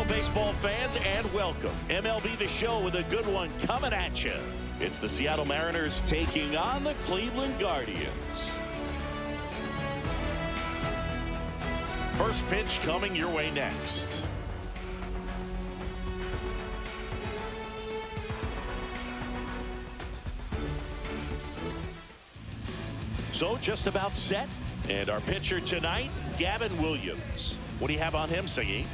baseball fans, and welcome. MLB The Show with a good one coming at you. It's the Seattle Mariners taking on the Cleveland Guardians. First pitch coming your way next. So just about set. And our pitcher tonight, Gavin Williams. What do you have on him, Siggy?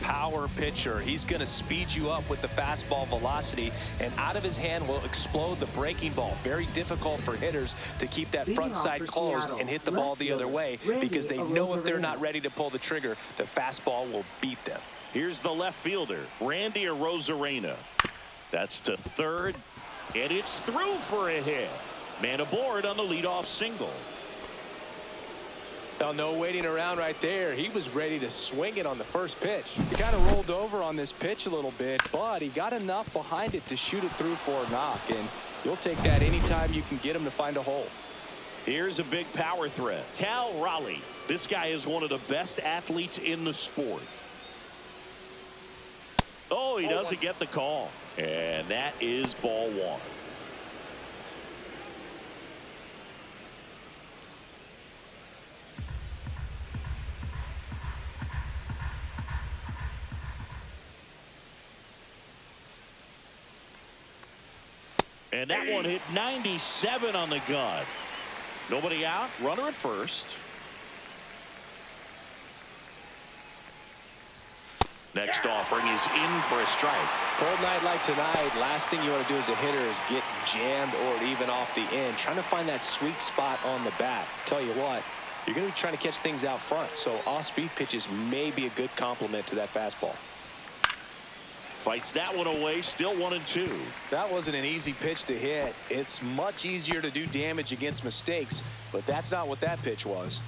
Power pitcher. He's going to speed you up with the fastball velocity, and out of his hand will explode the breaking ball. Very difficult for hitters to keep that front side closed and hit the ball the other way, because they know if they're not ready to pull the trigger, the fastball will beat them. Here's the left fielder, Randy Arozarena. That's to third, and it's through for a hit. Man aboard on the leadoff single. Now, no waiting around right there. He was ready to swing it on the first pitch. He kind of rolled over on this pitch a little bit, but he got enough behind it to shoot it through for a knock, and you'll take that anytime you can get him to find a hole. Here's a big power threat. Cal Raleigh. This guy is one of the best athletes in the sport. Oh, he doesn't get the call. And that is ball one. And that one hit 97 on the gun. Nobody out. Runner at first. Next offering is in for a strike. Cold night like tonight, last thing you want to do as a hitter is get jammed or even off the end. Trying to find that sweet spot on the bat. Tell you what, you're going to be trying to catch things out front, so off-speed pitches may be a good complement to that fastball. Fights that one away, still 1-2. That wasn't an easy pitch to hit. It's much easier to do damage against mistakes, but that's not what that pitch was.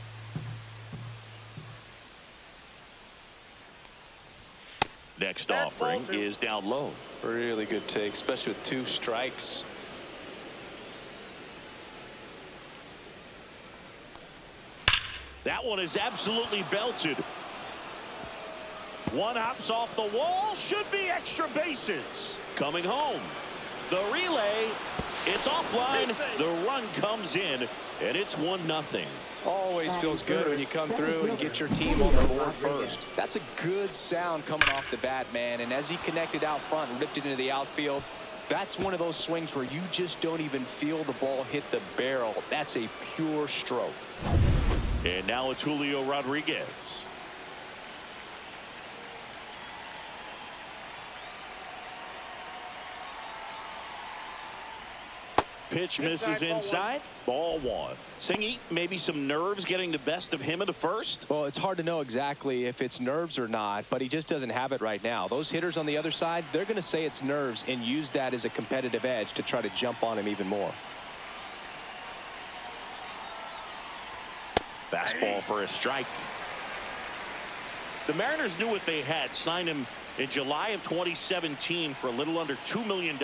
Next offering is down low. Really good take, especially with 2 strikes. That one is absolutely belted. One hops off the wall, should be extra bases. Coming home. The relay, it's offline. The run comes in, and it's 1-0. Always feels good when you come through and get your team on the board first. That's a good sound coming off the bat, man. And as he connected out front and ripped it into the outfield, that's one of those swings where you just don't even feel the ball hit the barrel. That's a pure stroke. And now it's Julio Rodriguez. Pitch misses inside. Ball one. Singy, maybe some nerves getting the best of him in the first? Well, it's hard to know exactly if it's nerves or not, but he just doesn't have it right now. Those hitters on the other side, they're going to say it's nerves and use that as a competitive edge to try to jump on him even more. Fastball for a strike. The Mariners knew what they had. Signed him in July of 2017 for a little under $2 million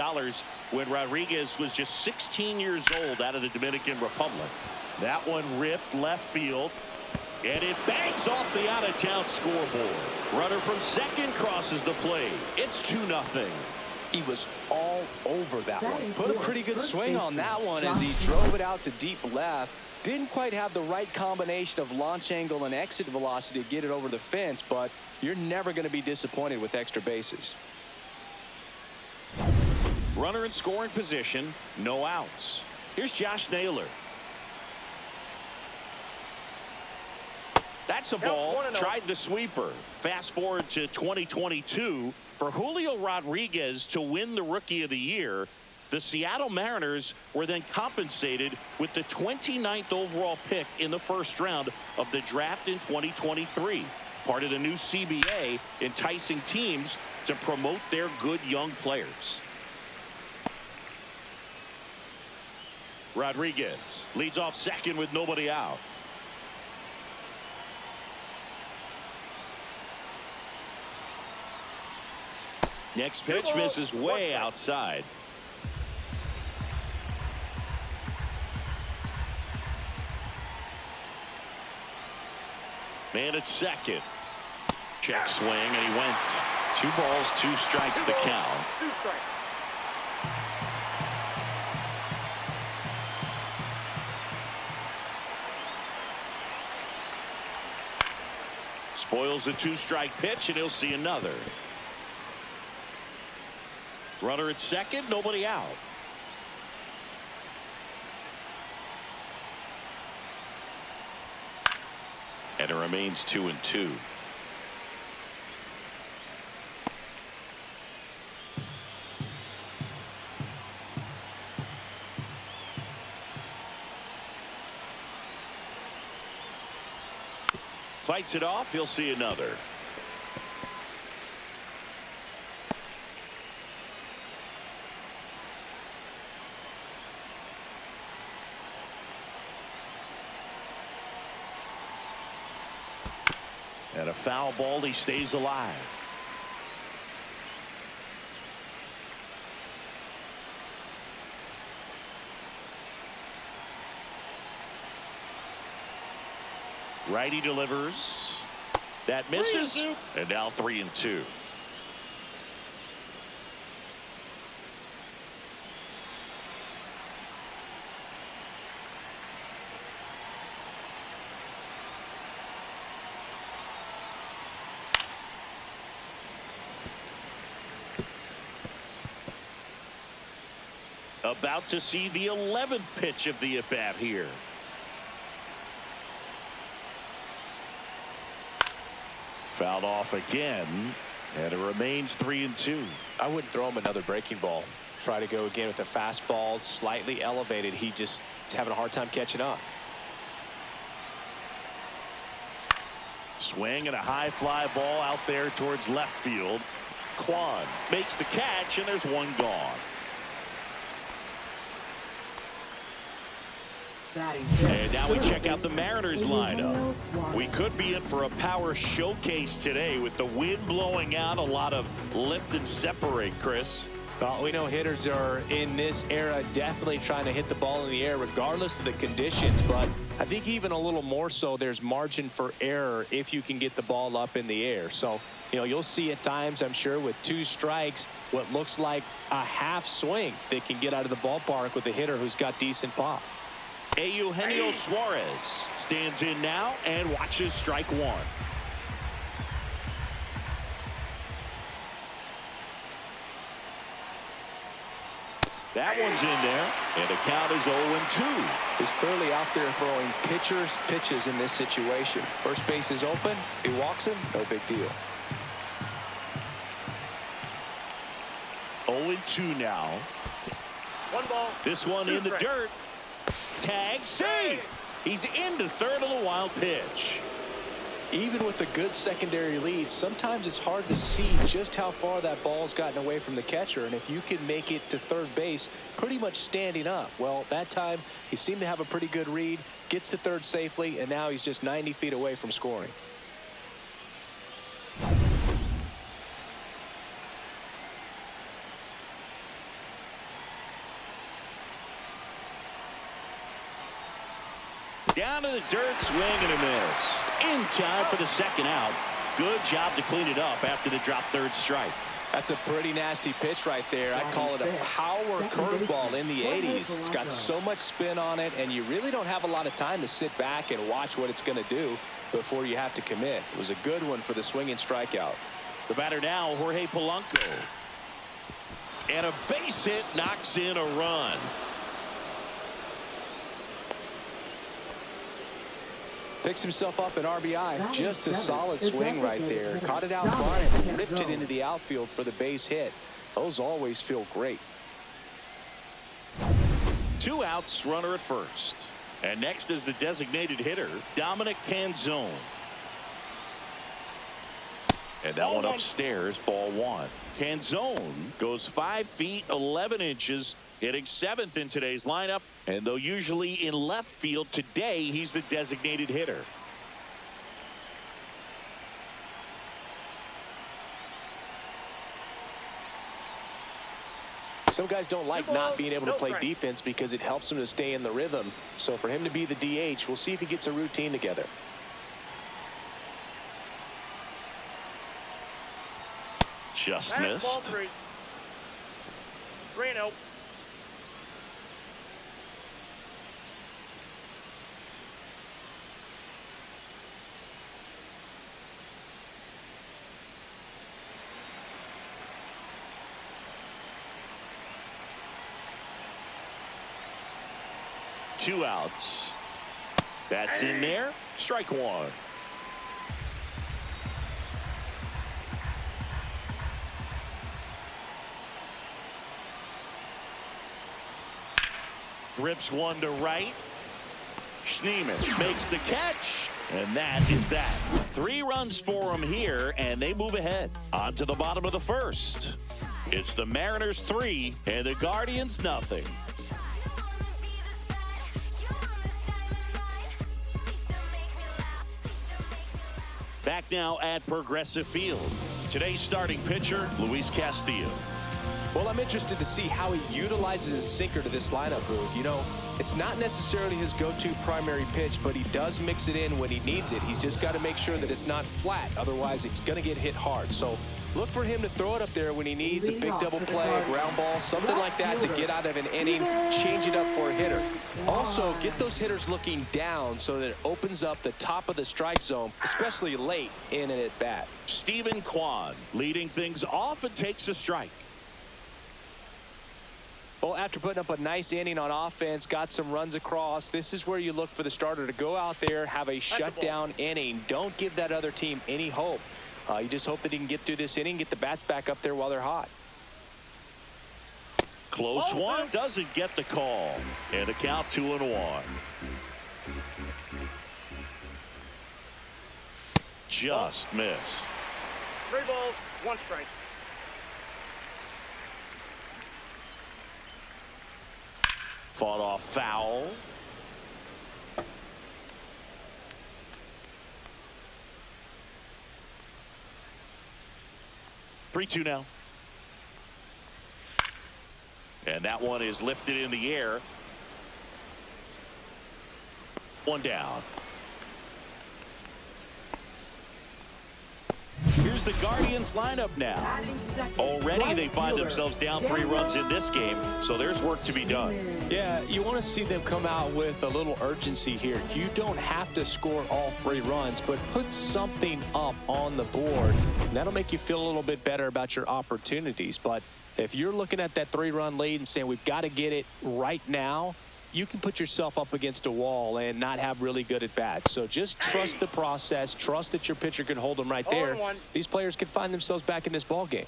when Rodriguez was just 16 years old out of the Dominican Republic. That one ripped left field, and it bangs off the out-of-town scoreboard. Runner from second crosses the plate. It's 2-0. He was all over that one. Put a pretty good swing on that one as he drove it out to deep left. Didn't quite have the right combination of launch angle and exit velocity to get it over the fence, but you're never going to be disappointed with extra bases. Runner in scoring position, no outs. Here's Josh Naylor. That's a ball. Tried the sweeper. Fast forward to 2022. For Julio Rodriguez to win the Rookie of the Year, the Seattle Mariners were then compensated with the 29th overall pick in the first round of the draft in 2023. Part of the new CBA, enticing teams to promote their good young players. Rodriguez leads off second with nobody out. Next pitch misses way outside. Man at second. Check swing, and he went. 2 balls, 2 strikes the count. 2 strikes. Spoils the 2-strike pitch, and he'll see another. Runner at second, nobody out. And it remains 2-2. Fights it off, he'll see another. And a foul ball, he stays alive. Righty delivers. That misses. And now 3-2. About to see the 11th pitch of the at-bat here. Fouled off again, and it remains 3-2. I wouldn't throw him another breaking ball. Try to go again with the fastball, slightly elevated. He just is having a hard time catching up. Swing and a high fly ball out there towards left field. Kwan makes the catch, and there's one gone. And now we check out the Mariners lineup. We could be in for a power showcase today with the wind blowing out, a lot of lift and separate, Chris. Well, we know hitters are in this era definitely trying to hit the ball in the air regardless of the conditions, but I think even a little more so there's margin for error if you can get the ball up in the air. So, you know, you'll see at times, I'm sure, with 2 strikes, what looks like a half swing that can get out of the ballpark with a hitter who's got decent pop. Eugenio Suarez stands in now and watches strike 1. That one's in there, and the count is 0-2. He's clearly out there throwing pitches in this situation. First base is open. He walks him, no big deal. 0-2 now. 1 ball. This one in the dirt. Tag, save. He's into third on the wild pitch. Even with a good secondary lead, sometimes it's hard to see just how far that ball's gotten away from the catcher, and if you can make it to third base pretty much standing up, well, that time he seemed to have a pretty good read, gets to third safely, and now he's just 90 feet away from scoring. Down to the dirt, swing and a miss. In time for the second out. Good job to clean it up after the drop third strike. That's a pretty nasty pitch right there. I call it a power curveball in the 80s. It's got so much spin on it, and you really don't have a lot of time to sit back and watch what it's going to do before you have to commit. It was a good one for the swinging strikeout. The batter now, Jorge Polanco. And a base hit knocks in a run. Picks himself up an RBI. Just a solid swing right there. Caught it out front and ripped it into the outfield for the base hit. Those always feel great. 2 outs, runner at first. And next is the designated hitter, Dominic Canzone. And that one upstairs, ball 1. Canzone goes 5 feet 11 inches, hitting 7th in today's lineup. And though usually in left field, today he's the designated hitter. Some guys don't like not being able to play defense because it helps them to stay in the rhythm. So for him to be the DH, we'll see if he gets a routine together. Just Ball missed. 3. 3-0. Two outs. That's in there. Strike one. Rips one to right. Schneemann makes the catch. And that is that. 3 runs for him here, and they move ahead. On to the bottom of the first. It's the Mariners 3 and the Guardians nothing. Back now at Progressive Field. Today's starting pitcher, Luis Castillo. Well, I'm interested to see how he utilizes his sinker to this lineup, Boog. You know, it's not necessarily his go-to primary pitch, but he does mix it in when he needs it. He's just got to make sure that it's not flat. Otherwise, it's going to get hit hard. So look for him to throw it up there when he needs a big double play, a ground ball, something like that to get out of an inning, change it up for a hitter. Also, get those hitters looking down so that it opens up the top of the strike zone, especially late in an at-bat. Steven Kwan leading things off and takes a strike. Well, after putting up a nice inning on offense, got some runs across, this is where you look for the starter to go out there, have a shutdown inning. Don't give that other team any hope. You just hope that he can get through this inning, get the bats back up there while they're hot. Close one, doesn't get the call. And a count 2-1. Just missed. 3 balls, 1 strike. Fought off foul. Three-two now. And that one is lifted in the air. One down. Here's the Guardians lineup now. Already they find themselves down 3 runs in this game, so there's work to be done. Yeah, you want to see them come out with a little urgency here. You don't have to score all 3 runs, but put something up on the board. And that'll make you feel a little bit better about your opportunities. But if you're looking at that 3-run lead and saying we've got to get it right now, you can put yourself up against a wall and not have really good at bats. So just trust the process. Trust that your pitcher can hold them right there. These players can find themselves back in this ball game.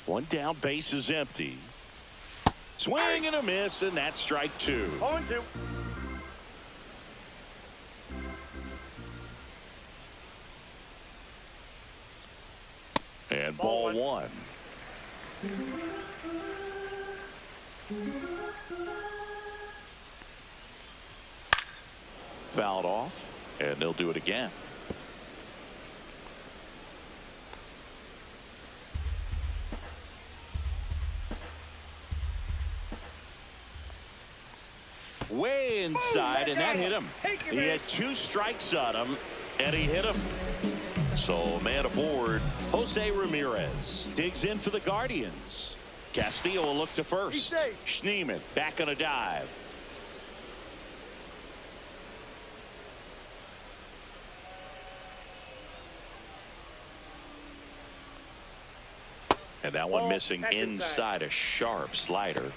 One down, base is empty. Swing and a miss, and that's strike 2. 0-2. And ball 1. Fouled off, and they'll do it again. Way inside, and that hit him. He had 2 strikes on him, and he hit him. So man aboard. Jose Ramirez digs in for the Guardians. Castillo will look to first. Schneemann back on a dive. And that one missing inside, a sharp slider.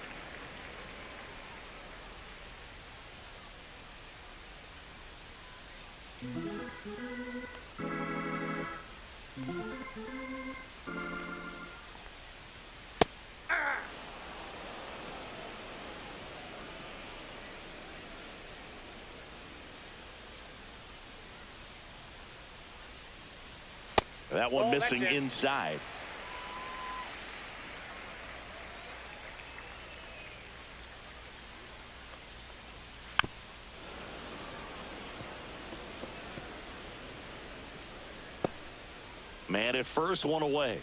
That one missing inside. Man at first, one away.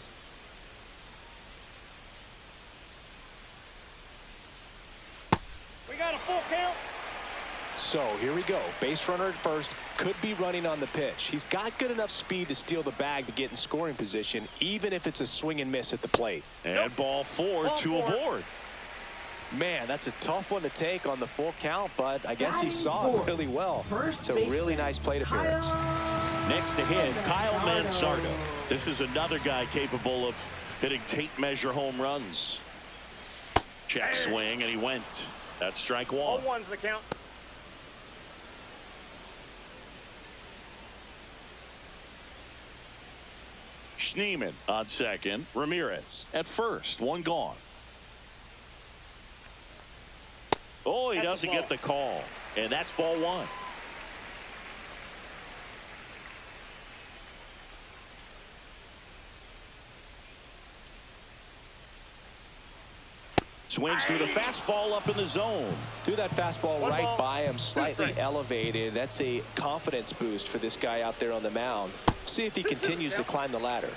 We got a full count. So here we go. Base runner at first, could be running on the pitch. He's got good enough speed to steal the bag to get in scoring position, even if it's a swing and miss at the plate. And ball four, two aboard. Man, that's a tough one to take on the full count, but I guess he saw it really well. It's a really nice plate appearance. Next to hit, Kyle Manzardo. This is another guy capable of hitting tape measure home runs. Check swing, and he went. That's strike one. All one's the count. Schneemann on second. Ramirez at first. One gone. Oh, he doesn't get the call. And that's ball one. Swings through the fastball up in the zone. Threw that fastball right by him, slightly elevated. That's a confidence boost for this guy out there on the mound. See if he continues to climb the ladder.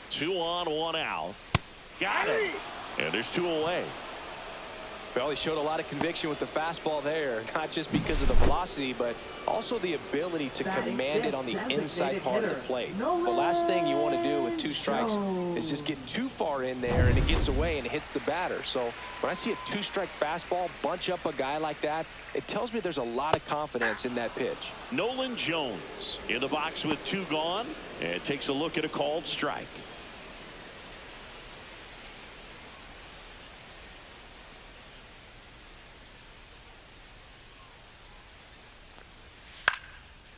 Two on, one out. Got him. And there's two away. Well, he showed a lot of conviction with the fastball there, not just because of the velocity, but also the ability to command it on the inside part of the plate. The last thing you want to do with two strikes is just get too far in there and it gets away and it hits the batter. So when I see a two-strike fastball bunch up a guy like that, it tells me there's a lot of confidence in that pitch. Nolan Jones in the box with two gone and takes a look at a called strike.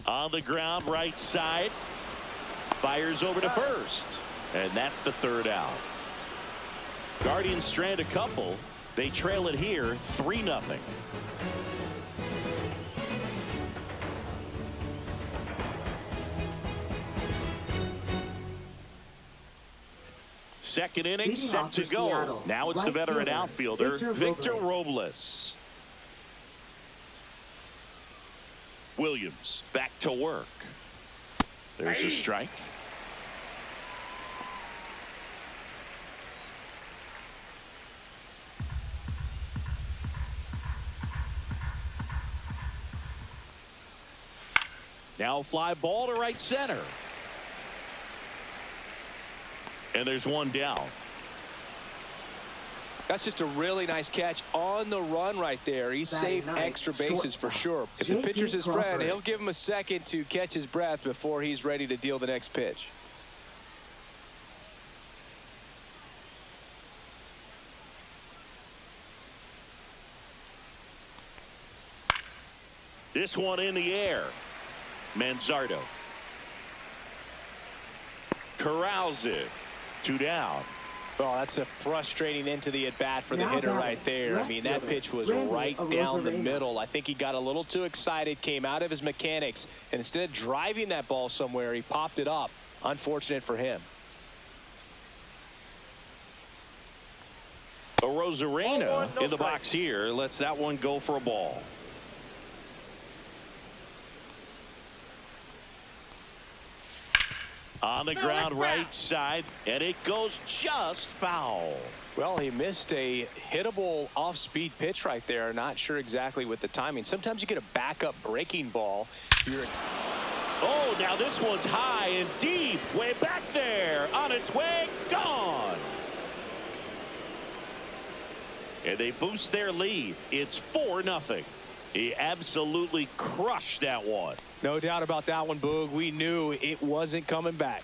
On the ground, right side. Fires over to first. And that's the third out. Guardians strand a couple. They trail it here 3-0. Second inning set to go. Now it's the veteran outfielder, Victor Robles. Williams back to work. There's a strike. Now fly ball to right center. And there's one down. That's just a really nice catch on the run right there. He saved extra bases for sure. If the pitcher's his friend, he'll give him a second to catch his breath before he's ready to deal the next pitch. This one in the air. Manzardo corrals it. Two down. Oh, that's a frustrating end to the at-bat for the hitter right there. I mean, that pitch was right down the middle. I think he got a little too excited, came out of his mechanics, and instead of driving that ball somewhere, he popped it up. Unfortunate for him. Rosarena in the box here lets that one go for a ball. On the ground, right side, and it goes just foul. Well, he missed a hittable off-speed pitch right there. Not sure exactly with the timing. Sometimes you get a backup breaking ball. Oh, now this one's high and deep, way back there, on its way, gone. And they boost their lead. It's 4-0. He absolutely crushed that one. No doubt about that one, Boog. We knew it wasn't coming back.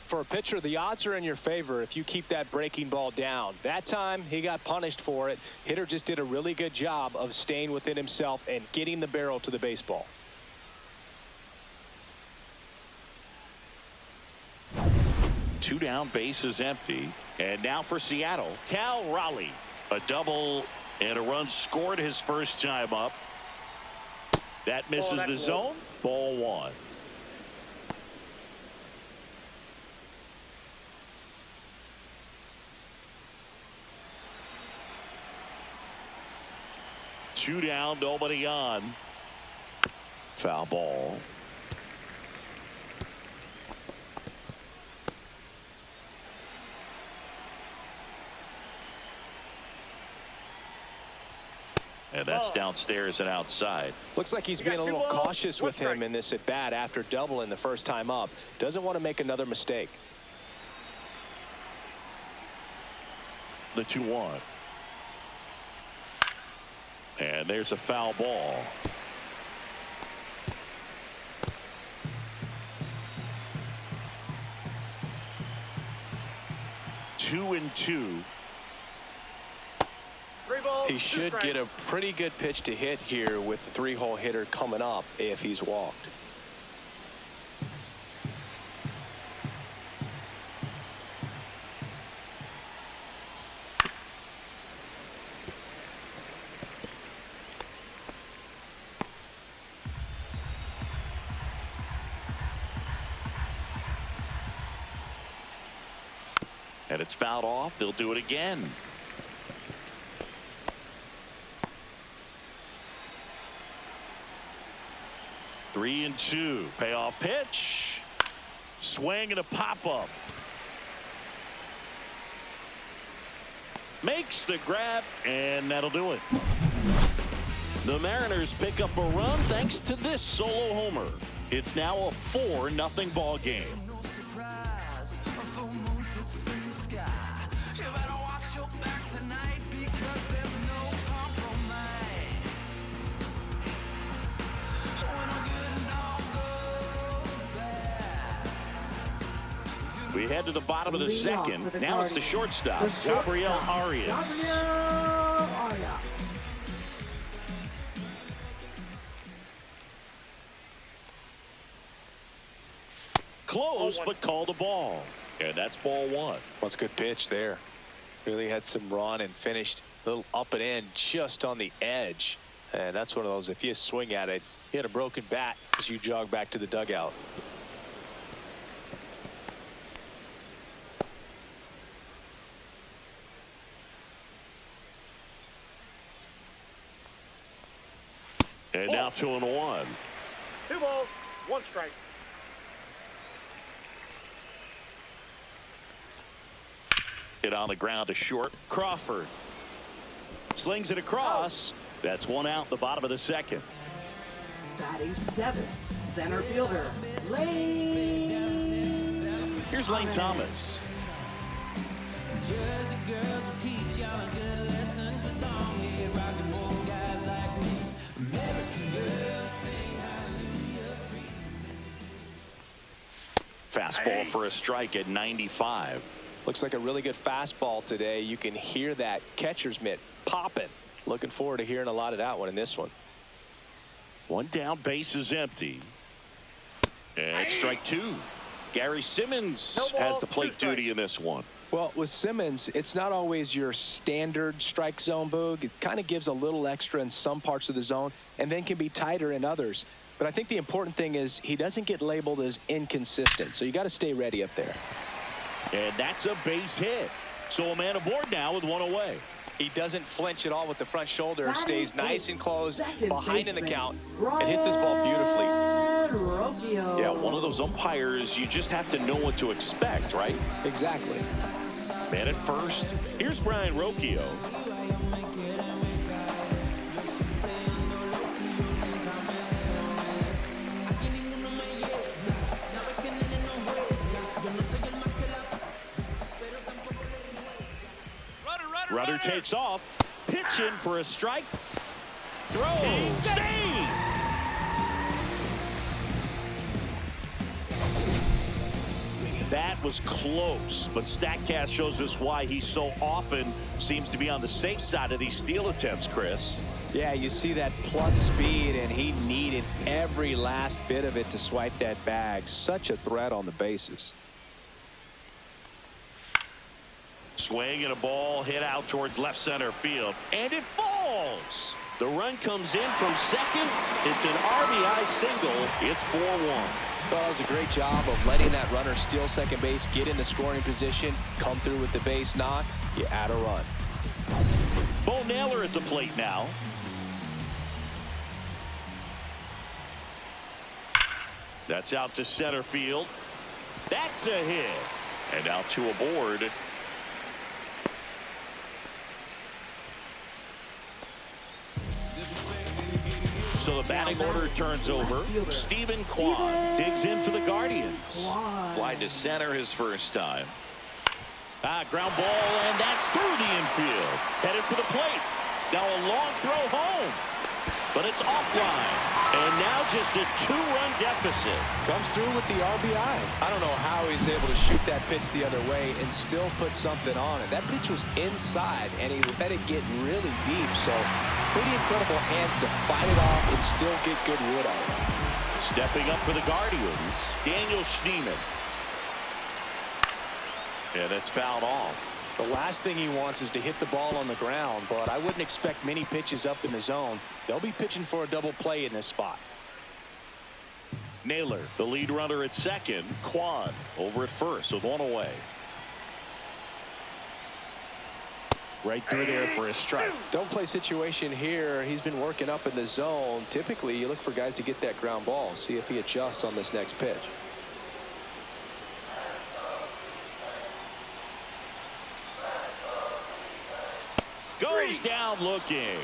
For a pitcher, the odds are in your favor if you keep that breaking ball down. That time, he got punished for it. Hitter just did a really good job of staying within himself and getting the barrel to the baseball. Two down, bases empty. And now for Seattle, Cal Raleigh. A double and a run scored his first time up. That misses the zone. Ball one. 2 down, nobody on. Foul ball. And that's downstairs and outside. Looks like he's being a little cautious with him in this at bat after doubling the first time up. Doesn't want to make another mistake. The 2-1. And there's a foul ball. Two and two. He should get a pretty good pitch to hit here with the 3-hole hitter coming up if he's walked. And it's fouled off. They'll do it again. Three and two. Payoff pitch. Swing and a pop-up. Makes the grab, and that'll do it. The Mariners pick up a run thanks to this solo homer. It's now a 4-0 ball game. We head to the bottom of the second. Now it's the shortstop, Gabriel Arias. Close, but called a ball. And that's ball one. That's a good pitch there. Really had some run and finished a little up and in just on the edge. And that's one of those, if you swing at it, you hit a broken bat as you jog back to the dugout. And now 2-1. 2 balls, 1 strike. Hit on the ground to short. Crawford slings it across. That's 1 out in the bottom of the second. Batting 7th, center fielder, Lane. Here's Lane Thomas. Fastball for a strike at 95. Looks like a really good fastball today. You can hear that catcher's mitt popping. Looking forward to hearing a lot of that one in this one. 1 down, base is empty. And strike 2. Gary Simmons has the plate duty in this one. Well, with Simmons, it's not always your standard strike zone, Boog. It kind of gives a little extra in some parts of the zone and then can be tighter in others. But I think the important thing is he doesn't get labeled as inconsistent. So you got to stay ready up there. And that's a base hit. So a man aboard now with 1 away. He doesn't flinch at all with the front shoulder. Stays nice and closed behind in the count and hits this ball beautifully. Yeah, one of those umpires, you just have to know what to expect, right? Exactly. Man at first. Here's Brian Rocchio. Runner takes off. Pitch in for a strike. Throw. Save. That was close, but StatCast shows us why he so often seems to be on the safe side of these steal attempts, Chris. Yeah, you see that plus speed, and he needed every last bit of it to swipe that bag. Such a threat on the bases. Swing and a ball hit out towards left center field, and it falls. The run comes in from second. It's an RBI single. It's 4-1. Well, that was a great job of letting that runner steal second base, get in the scoring position, come through with the base knock. You add a run. Bo Naylor at the plate now. That's out to center field. That's a hit. And now two aboard. So the batting order turns over. Stephen Kwan digs in for the Guardians. Fly to center his first time. Ground ball, and that's through the infield. Headed for the plate. Now a long throw home. But it's offline. And now just a two-run deficit. Comes through with the RBI. I don't know how he's able to shoot that pitch the other way and still put something on it. That pitch was inside, and he let it get really deep. So pretty incredible hands to fight it off and still get good wood on it. Stepping up for the Guardians, Daniel Schneemann. Yeah, that's fouled off. The last thing he wants is to hit the ball on the ground, but I wouldn't expect many pitches up in the zone. They'll be pitching for a double play in this spot. Naylor, the lead runner at second. Kwan over at first with one away. Right through there for a strike. Don't play situation here. He's been working up in the zone. Typically, you look for guys to get that ground ball. See if he adjusts on this next pitch. Goes down looking.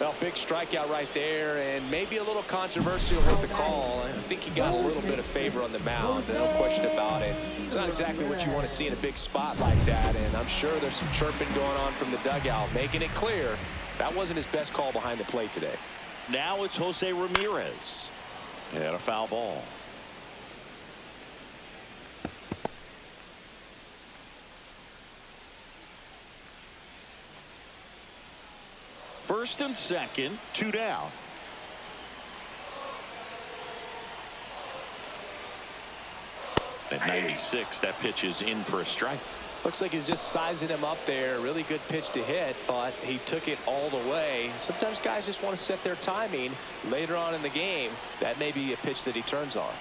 Well, big strikeout right there, and maybe a little controversial with the call. I think he got a little bit of favor on the mound, no question about it. It's not exactly what you want to see in a big spot like that, and I'm sure there's some chirping going on from the dugout, making it clear that wasn't his best call behind the plate today. Now it's Jose Ramirez. And a foul ball. First and second, two down. At 96, that pitch is in for a strike. Looks like he's just sizing him up there. Really good pitch to hit, but he took it all the way. Sometimes guys just want to set their timing later on in the game. That may be a pitch that he turns on.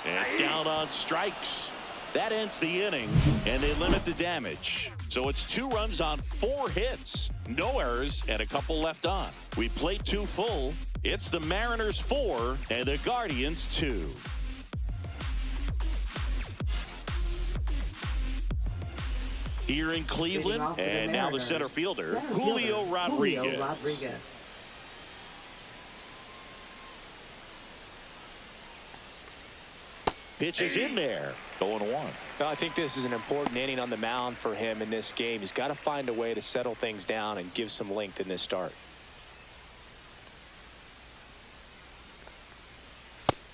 And down on strikes. That ends the inning, and they limit the damage. So it's 2 runs on 4 hits. No errors and a couple left on. We played 2 full. It's the Mariners 4 and the Guardians 2. Here in Cleveland, and now the center fielder, Julio Rodriguez. Pitch is in there. 0-1. Well, I think this is an important inning on the mound for him in this game. He's got to find a way to settle things down and give some length in this start.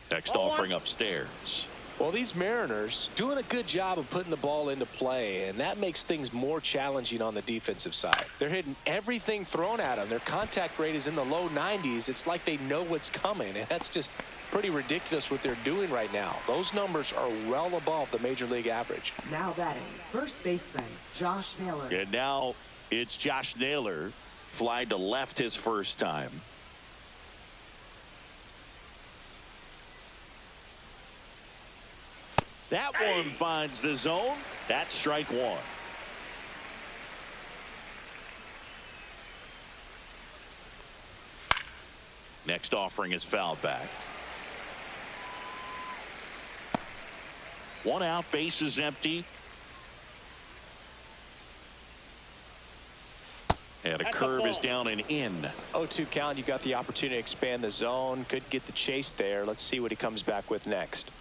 Next offering upstairs. Well, these Mariners doing a good job of putting the ball into play, and that makes things more challenging on the defensive side. They're hitting everything thrown at them. Their contact rate is in the low 90s. It's like they know what's coming, and that's just pretty ridiculous what they're doing right now. Those numbers are well above the major league average. Now batting, first baseman Josh Naylor. And now it's Josh Naylor. Fly to left his first time. That one finds the zone. That's strike 1. Next offering is fouled back. 1 out, base is empty. And a curve is down and in. 0-2 count. You got the opportunity to expand the zone. Could get the chase there. Let's see what he comes back with next.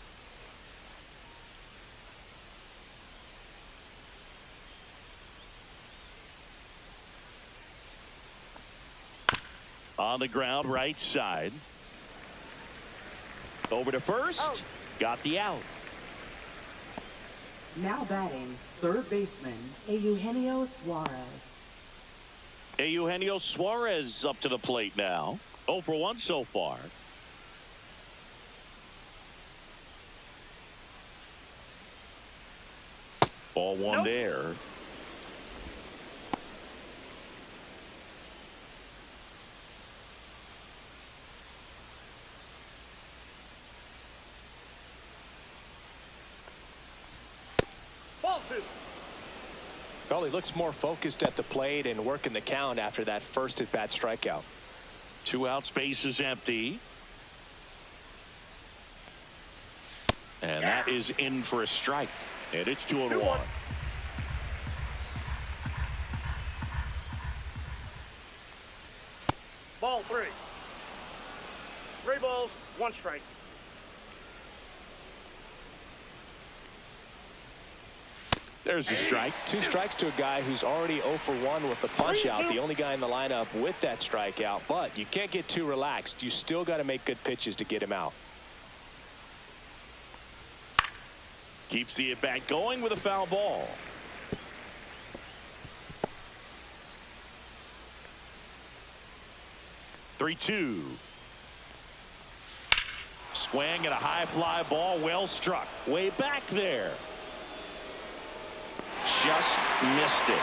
On the ground, right side. Over to first. Got the out. Now batting, third baseman Eugenio Suarez. Eugenio Suarez up to the plate now. 0 for 1 so far. Ball 1 there. Well, he looks more focused at the plate and working the count after that first at-bat strikeout. 2 outs, base is empty. And that is in for a strike. And it's 2-1. 2-1. Ball 3. 3 balls, 1 strike. There's a strike. 2 strikes to a guy who's already 0 for 1 with the punch out. The only guy in the lineup with that strikeout. But you can't get too relaxed. You still got to make good pitches to get him out. Keeps the at-bat going with a foul ball. Three-2. Swing and a high fly ball, well struck. Way back there. Just missed it.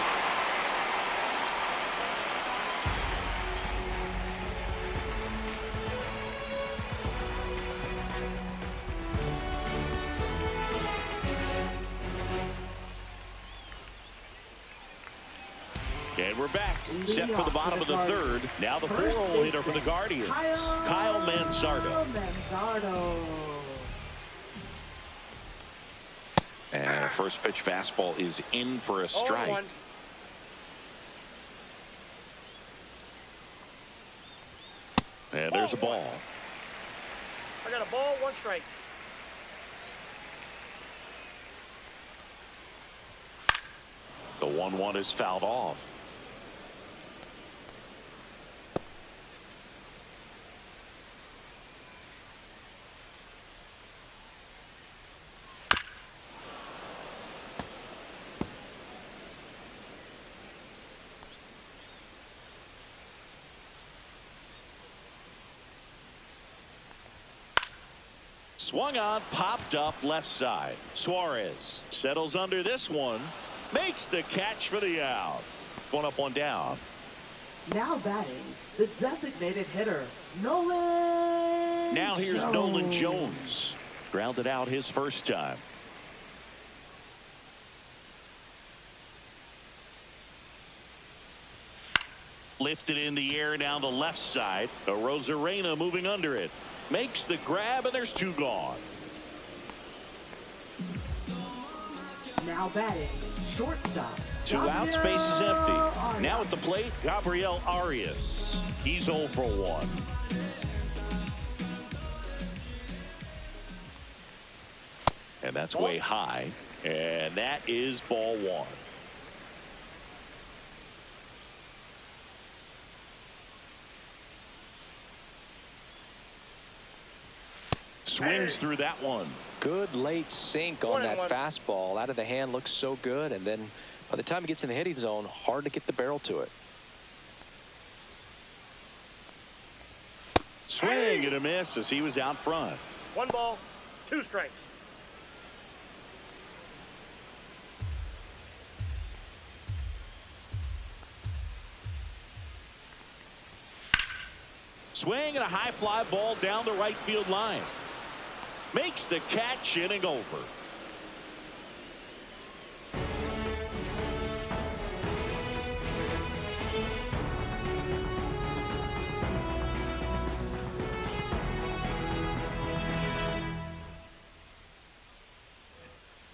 And we're back, set for the bottom of the third. Now the 4-hole hitter for the Guardians, Kyle Manzardo. And a first pitch fastball is in for a strike. And there's a ball. I got a ball, 1 strike. The 1-1 is fouled off. Swung on, popped up left side. Suarez settles under this one. Makes the catch for the out. 1 up, 1 down. Now batting, the designated hitter, Nolan. Now here's Nolan Jones. Grounded out his first time. Lifted in the air down the left side. Rosarena moving under it. Makes the grab, and there's 2 gone. Now batting, shortstop. 2 out, space is empty. Now at the plate, Gabriel Arias. He's 0 for 1. And that's way high. And that is ball 1. Swings through that one. Good late sink on that fastball. Out of the hand, looks so good. And then by the time it gets in the hitting zone, hard to get the barrel to it. Swing and a miss as he was out front. 1 ball, 2 strikes. Swing and a high fly ball down the right field line. Makes the catch, inning over.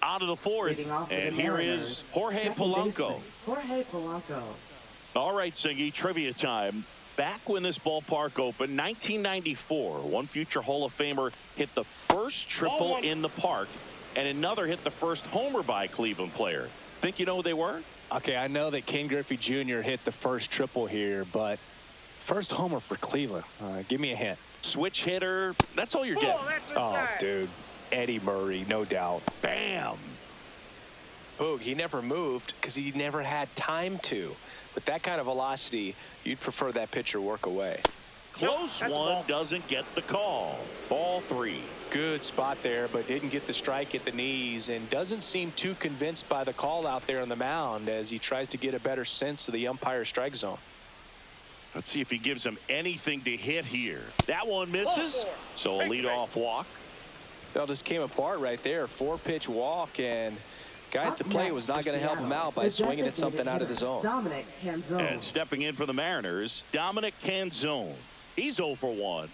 On to the 4th, and here is Jorge Polanco. Jorge Polanco. All right, Singy, trivia time. Back when this ballpark opened, 1994, one future Hall of Famer hit the first triple in the park, and another hit the first homer by a Cleveland player. Think you know who they were? Okay, I know that Ken Griffey Jr. hit the first triple here, but first homer for Cleveland. Give me a hint. Switch hitter. That's all you're getting. Oh, dude. Eddie Murray, no doubt. Bam. Boog, he never moved because he never had time to. With that kind of velocity, you'd prefer that pitcher work away. Close one, doesn't get the call. Ball 3. Good spot there, but didn't get the strike at the knees and doesn't seem too convinced by the call out there on the mound as he tries to get a better sense of the umpire strike zone. Let's see if he gives him anything to hit here. That one misses, so a leadoff walk. It all just came apart right there. 4-pitch walk, and guy at the plate was not going to help him out by swinging at something out of the zone. Dominic Canzone. And stepping in for the Mariners, Dominic Canzone. He's 0 for 1.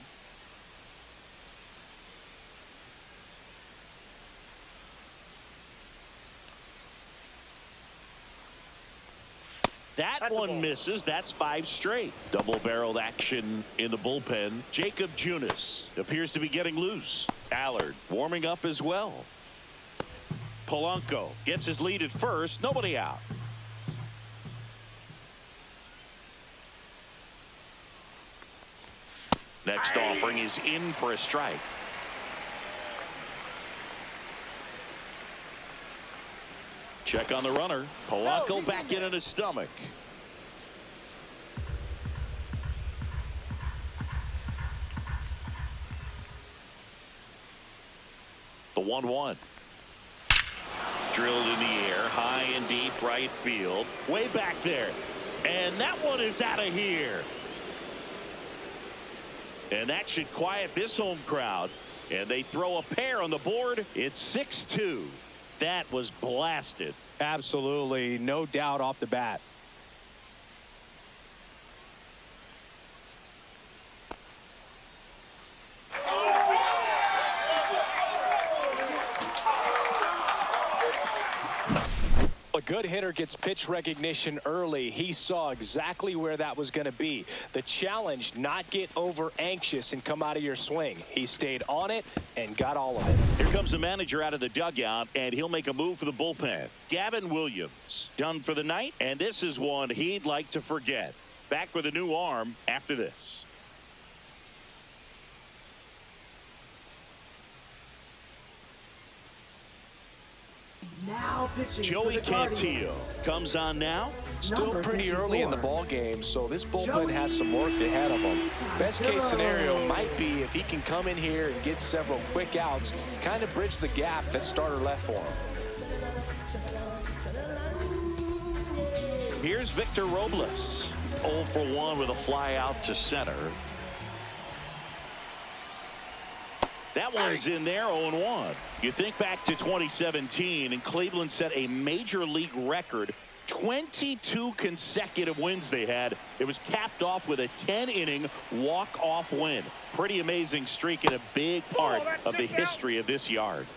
That That's a one ball. misses. That's 5 straight. Double-barreled action in the bullpen. Jacob Junis appears to be getting loose. Allard warming up as well. Polanco gets his lead at first. Nobody out. Next offering is in for a strike. Check on the runner. Polanco back in his stomach. The 1-1. Drilled in the air, high and deep right field. Way back there. And that one is out of here. And that should quiet this home crowd. And they throw a pair on the board. It's 6-2. That was blasted. Absolutely, no doubt off the bat. A good hitter gets pitch recognition early. He saw exactly where that was going to be. The challenge, not get over anxious and come out of your swing. He stayed on it and got all of it. Here comes the manager out of the dugout, and he'll make a move for the bullpen. Gavin Williams done for the night, and this is one he'd like to forget. Back with a new arm after this. Now pitching Joey for the Guardians. Cantillo comes on now. Still Number pretty early in the 54. ball game, so this bullpen has some work ahead of him. Best case scenario might be if he can come in here and get several quick outs, kind of bridge the gap that starter left for him. Here's Victor Robles. 0 for 1 with a fly out to center. That one's in there, 0-1. You think back to 2017, and Cleveland set a major league record. 22 consecutive wins they had. It was capped off with a 10-inning walk-off win. Pretty amazing streak and a big part of the history of this yard.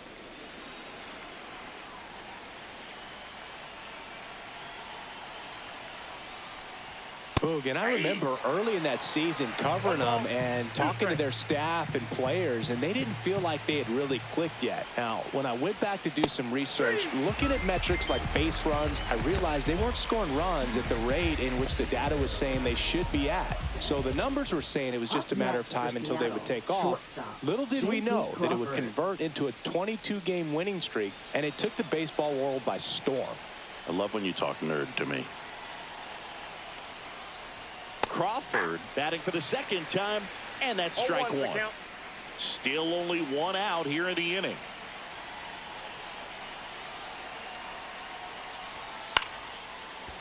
Boog, and I remember early in that season covering them and talking to their staff and players, and they didn't feel like they had really clicked yet. Now, when I went back to do some research, looking at metrics like base runs, I realized they weren't scoring runs at the rate in which the data was saying they should be at. So the numbers were saying it was just a matter of time until they would take off. Little did we know that it would convert into a 22-game winning streak, and it took the baseball world by storm. I love when you talk nerd to me. Crawford batting for the second time, and that's strike 1. Still only 1 out here in the inning.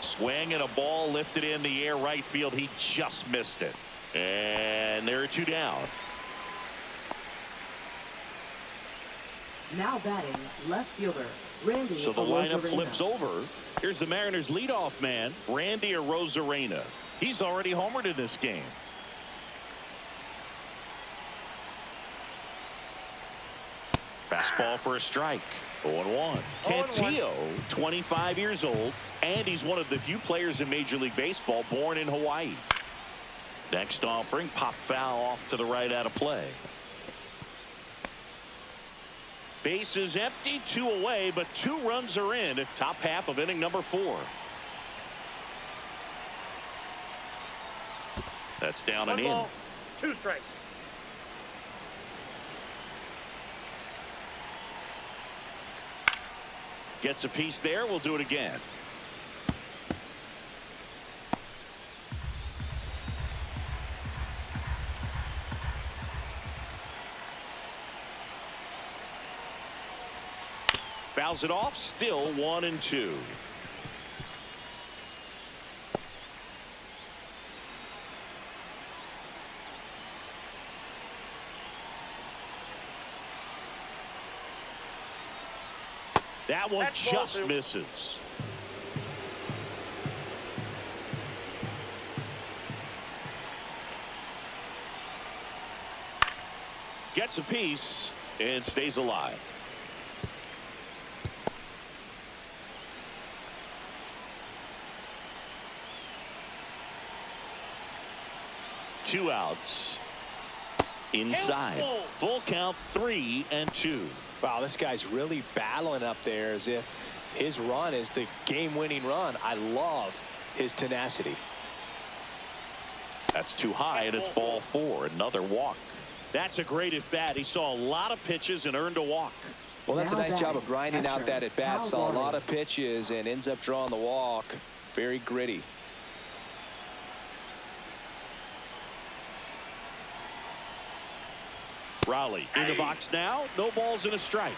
Swing and a ball lifted in the air right field. He just missed it. And there are 2 down. Now batting left fielder Randy. So the lineup Arozarena. flips over. Here's the Mariners leadoff man, Randy Arozarena. He's already homered in this game. Fastball for a strike. 0-1. Cantillo, 25 years old, and he's one of the few players in Major League Baseball born in Hawaii. Next offering, pop foul off to the right out of play. Bases empty, 2 away, but 2 runs are in. Top half of inning number 4. That's down and in. 2 strikes. Gets a piece there. We'll do it again. Fouls it off. Still 1-2. That one just misses. Gets a piece and stays alive. 2 outs. Inside. Full count, 3-2. Wow, this guy's really battling up there as if his run is the game-winning run. I love his tenacity. That's too high, and it's ball 4. Another walk. That's a great at-bat. He saw a lot of pitches and earned a walk. Well, that's a nice job of grinding out that at-bat. Saw a lot of pitches and ends up drawing the walk. Very gritty. Raleigh in the box now. No balls and a strike.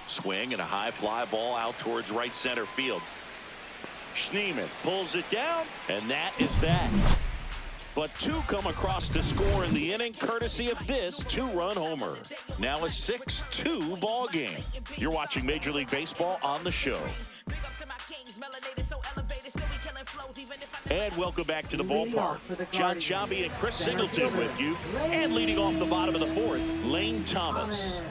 Swing and a high fly ball out towards right center field. Schneemann pulls it down, and that is that. But 2 come across to score in the inning, courtesy of this 2-run homer. Now a 6-2 ball game. You're watching Major League Baseball on the show. And welcome back to the ballpark. John Sciambi and Chris Singleton with you. And leading off the bottom of the 4th, Lane Thomas.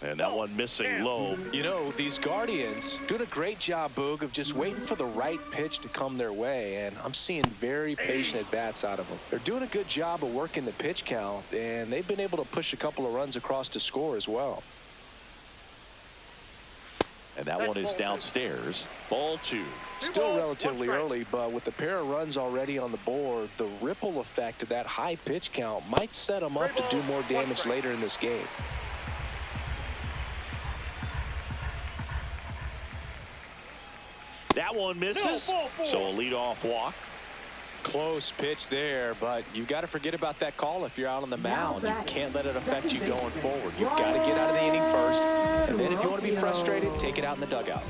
And that one missing low. You know, these Guardians doing a great job, Boog, of just waiting for the right pitch to come their way. And I'm seeing very patient at-bats out of them. They're doing a good job of working the pitch count, and they've been able to push a couple of runs across to score as well. And that one is downstairs. Ball 2. Still relatively early, but with the pair of runs already on the board, the ripple effect of that high pitch count might set them up to do more damage later in this game. That one misses, so a leadoff walk. Close pitch there, but you've got to forget about that call if you're out on the mound. You can't let it affect you going forward. You've got to get out of the inning first, and then if you want to be frustrated, take it out in the dugout.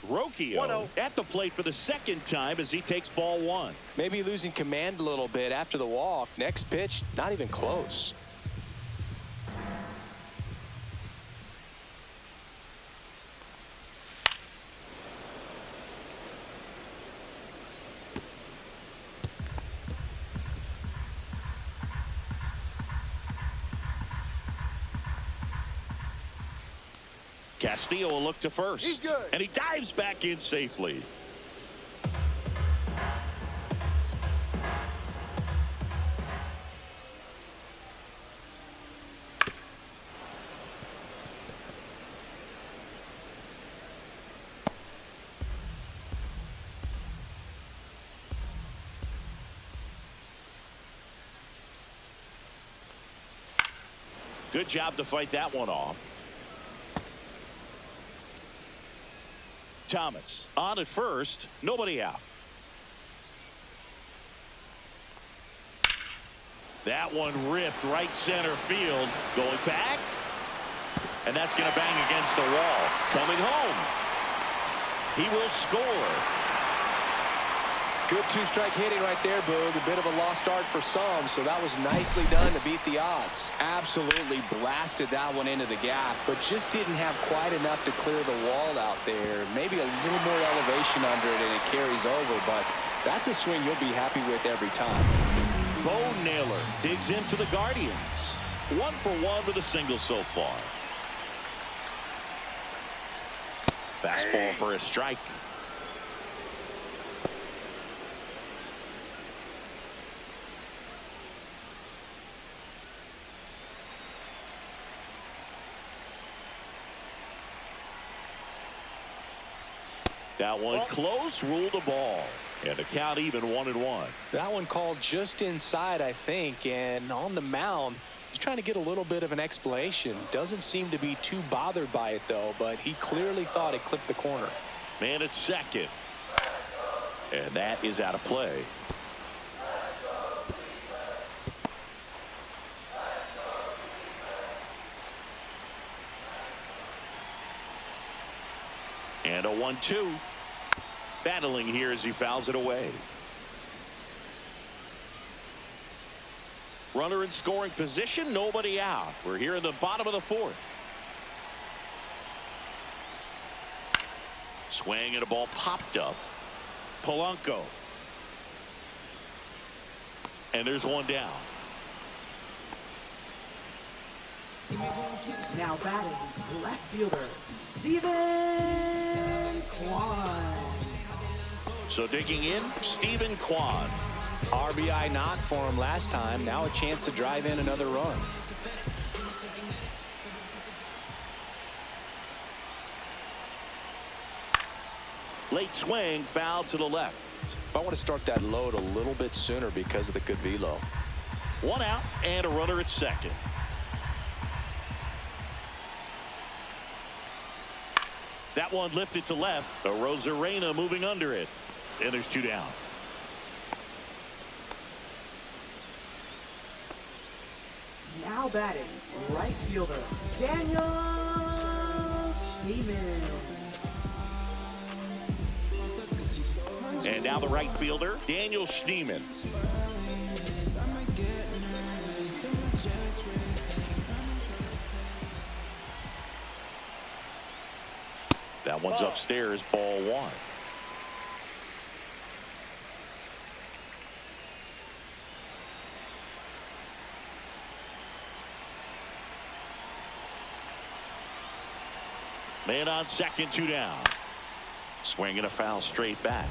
Rocchio at the plate for the 2nd time as he takes ball 1. Maybe losing command a little bit after the walk. Next pitch, not even close. Castillo will look to first, and he dives back in safely. Good job to fight that one off. Thomas on at first, nobody out. That one ripped right center field, going back, and that's going to bang against the wall. Coming home, he will score. Good 2-strike hitting right there, Boog. A bit of a lost start for some, so that was nicely done to beat the odds. Absolutely blasted that one into the gap, but just didn't have quite enough to clear the wall out there. Maybe a little more elevation under it and it carries over, but that's a swing you'll be happy with every time. Bo Naylor digs in for the Guardians. 1 for 1 with a single so far. Fastball for a strike. That one close, ruled a ball. And the count even 1-1. That one called just inside, I think, and on the mound, he's trying to get a little bit of an explanation. Doesn't seem to be too bothered by it, though, but he clearly thought it clipped the corner. Man at second. And that is out of play. And a 1-2. Battling here as he fouls it away. Runner in scoring position, nobody out. We're here in the bottom of the fourth. Swing and a ball popped up. Polanco. And there's one down. Now batting, left fielder, Steven Kwan. So digging in, Steven Kwan. RBI knock for him last time. Now a chance to drive in another run. Late swing, foul to the left. I want to start that load a little bit sooner because of the good velo. One out and a runner at second. That one lifted to left. A Rosarena moving under it. And there's two down. Now batting, right fielder, Daniel Schneeman. And now the right fielder, Daniel Schneeman. That one's upstairs, ball one. Man on second, two down. Swing and a foul straight back.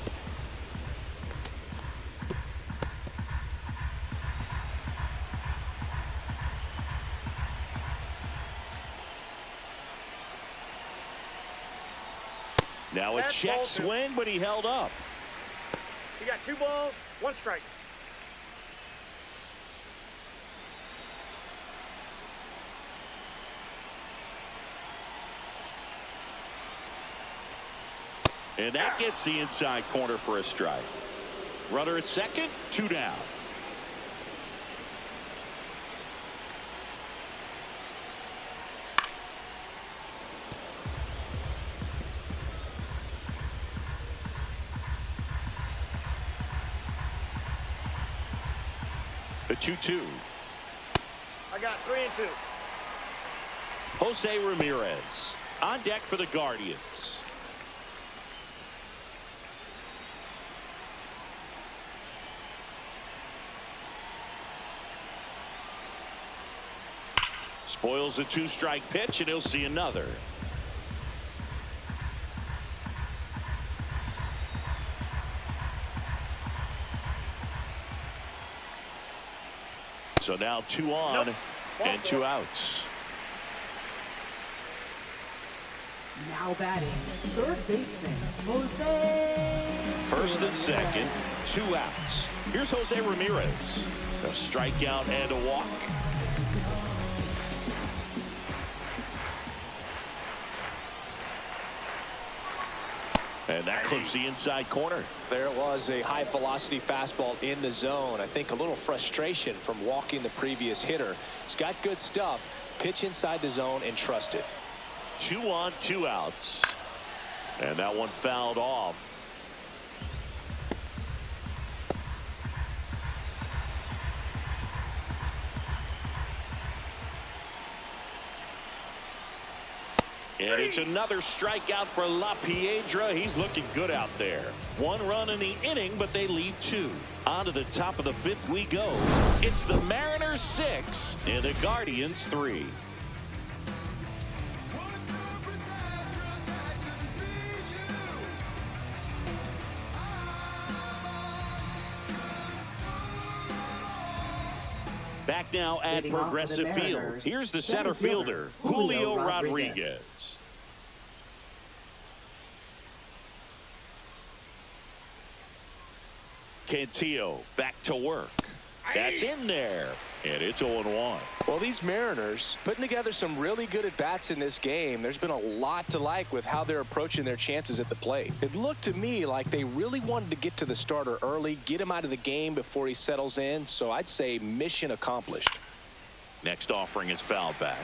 Now a check swing, but he held up. You got 2 balls, 1 strike. And that gets the inside corner for a strike. Runner at second, two down. The 2-2. I got 3 and 2. Jose Ramirez on deck for the Guardians. Spoils a 2-strike pitch, and he'll see another. So now 2 on and 2 outs. Now batting, third baseman, Jose. First and second, 2 outs. Here's Jose Ramirez. A strikeout and a walk. And that clips the inside corner. There it was, a high velocity fastball in the zone. I think a little frustration from walking the previous hitter. He's got good stuff. Pitch inside the zone and trust it. 2 on, 2 outs. And that one fouled off. And it's another strikeout for La Piedra. He's looking good out there. 1 run in the inning, but they leave 2. On to the top of the 5th we go. It's the Mariners 6 and the Guardians 3. Back now at Leading off for the Progressive Field. Mariners, Here's the center fielder, Julio Rodriguez. Cantillo back to work. That's in there. And it's 0-1. Well, these Mariners putting together some really good at-bats in this game. There's been a lot to like with how they're approaching their chances at the plate. It looked to me like they really wanted to get to the starter early, get him out of the game before he settles in. So I'd say mission accomplished. Next offering is fouled back.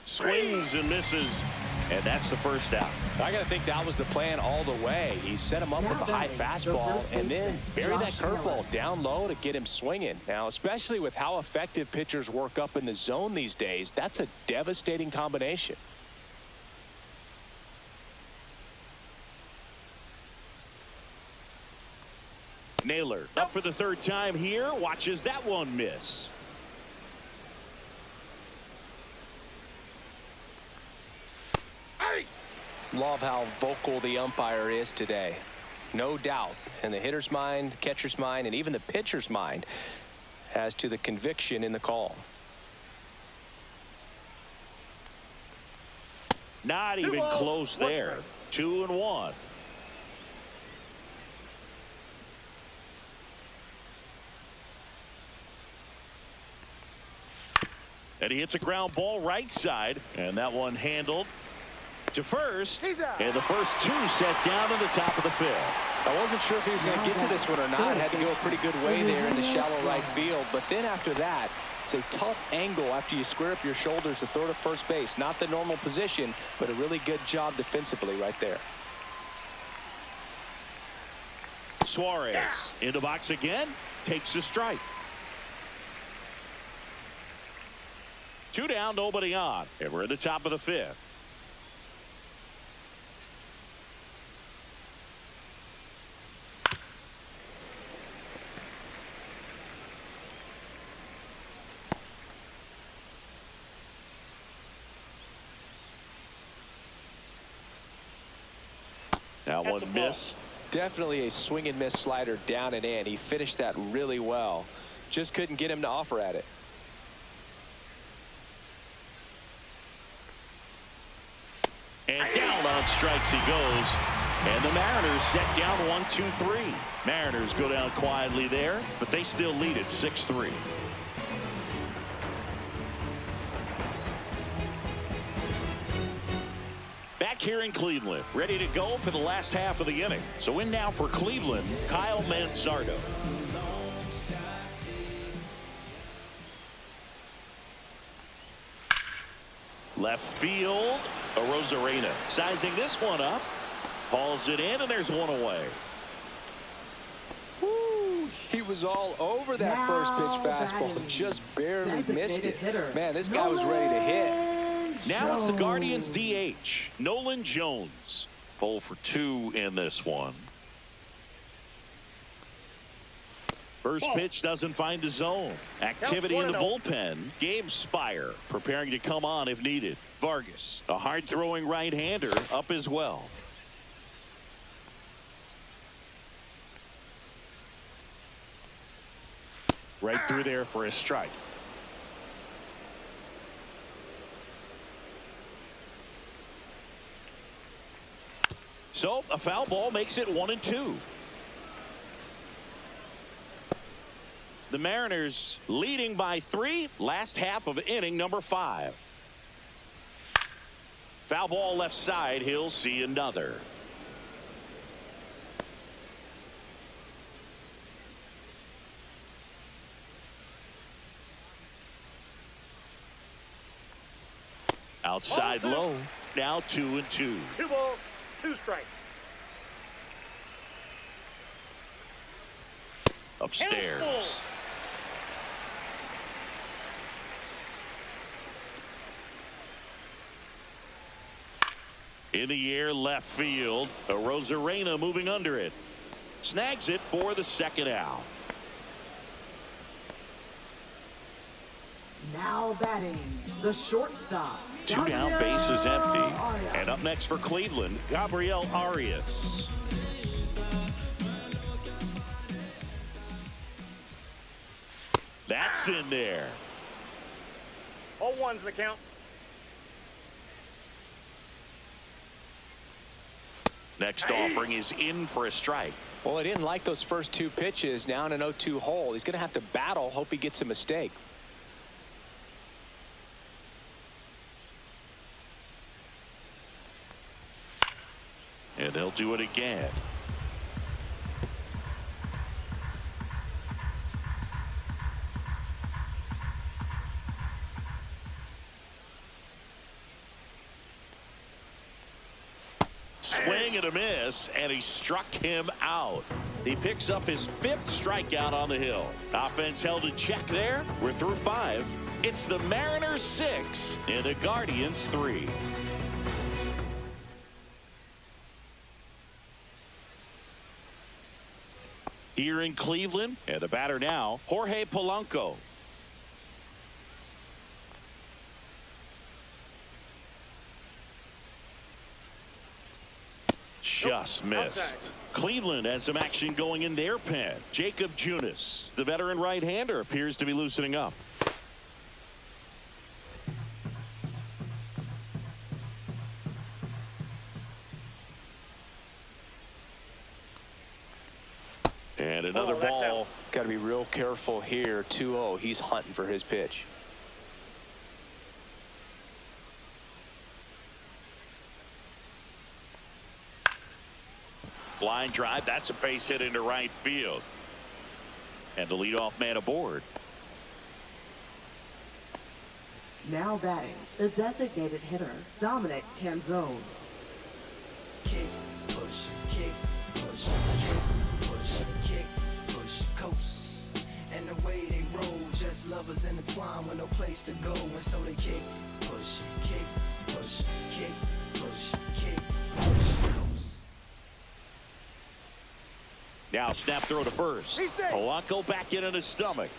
Swings and misses, and that's the first out. I got to think that was the plan all the way. He set him up with a high fastball and then buried that curveball down low to get him swinging. Now, especially with how effective pitchers work up in the zone these days, that's a devastating combination. Naylor up for the third time here. Watches that one miss. Love how vocal the umpire is today. No doubt in the hitter's mind, catcher's mind, and even the pitcher's mind as to the conviction in the call. Not even close there. 2-1. And he hits a ground ball right side, and that one handled to first, and the first two set down in the top of the fifth. I wasn't sure if he was going to get to this one or not. Had to go a pretty good way there in the shallow right field, but then after that, it's a tough angle after you square up your shoulders to throw to first base. Not the normal position, but a really good job defensively right there. Suarez in the box again, takes a strike. 2 down, nobody on, and we're at the top of the fifth. That one missed. Definitely a swing and miss slider down and in. He finished that really well. Just couldn't get him to offer at it. And down on strikes he goes. And the Mariners set down 1-2-3. Mariners go down quietly there, but they still lead at 6-3. Back here in Cleveland, ready to go for the last half of the inning. So in now for Cleveland, Kyle Manzardo. Left field, Arozarena sizing this one up, hauls it in, and there's one away. Woo, he was all over that first pitch fastball, just barely missed it. Man, this guy was ready to hit. Now it's the Guardians DH, Nolan Jones. 0 for 2 in this one. First pitch doesn't find the zone. Activity in the bullpen. Gabe Spire preparing to come on if needed. Vargas, a hard-throwing right-hander, up as well. Right through there for a strike. So a foul ball makes it 1-2. The Mariners leading by 3. Last half of inning number 5. Foul ball left side. He'll see another. Outside low. Now 2-2. 2 balls, 2 strikes. Upstairs. In the air, left field. Arozarena moving under it. Snags it for the second out. Now batting, the shortstop. 2 down, base is empty. And up next for Cleveland, Gabriel Arias. That's in there. 0-1's the count. Next offering is in for a strike. Well, he didn't like those first 2 pitches. Now in an 0-2 hole. He's going to have to battle. Hope he gets a mistake. And they'll do it again. swing and a miss, and he struck him out. He picks up his 5th strikeout on the hill. Offense held in check there. We're through 5. It's the Mariners 6 and the Guardians 3. Here in Cleveland, and the batter now, Jorge Polanco. Just missed. Outside. Cleveland has some action going in their pen. Jacob Junis, the veteran right-hander, appears to be loosening up. And another Oh, that's ball. out. Got to be real careful here. 2-0. He's hunting for his pitch. Line drive. That's a base hit into right field. And the leadoff man aboard. Now batting, the designated hitter, Dominic Canzone. Kick, push, kick, push, kick, push, kick, push, coast. And the way they roll, just lovers intertwined with no place to go. And so they kick, push, kick, push, kick, push, kick, push, coast. Now snap throw to first. Reset. Polanco back in on his stomach.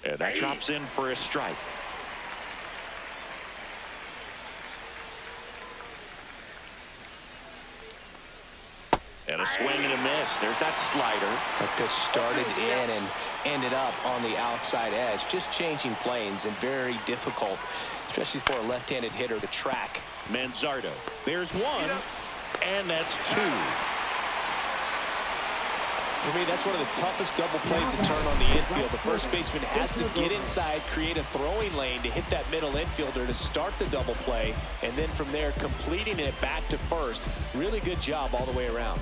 And that drops in for a strike. And a swing and a miss. There's that slider. That pitch started in and ended up on the outside edge. Just changing planes and very difficult, especially for a left-handed hitter to track. Manzardo. There's one. And that's 2. For me, that's one of the toughest double plays to turn on the infield. The first baseman has to get inside, create a throwing lane to hit that middle infielder to start the double play, and then from there completing it back to first. Really good job all the way around.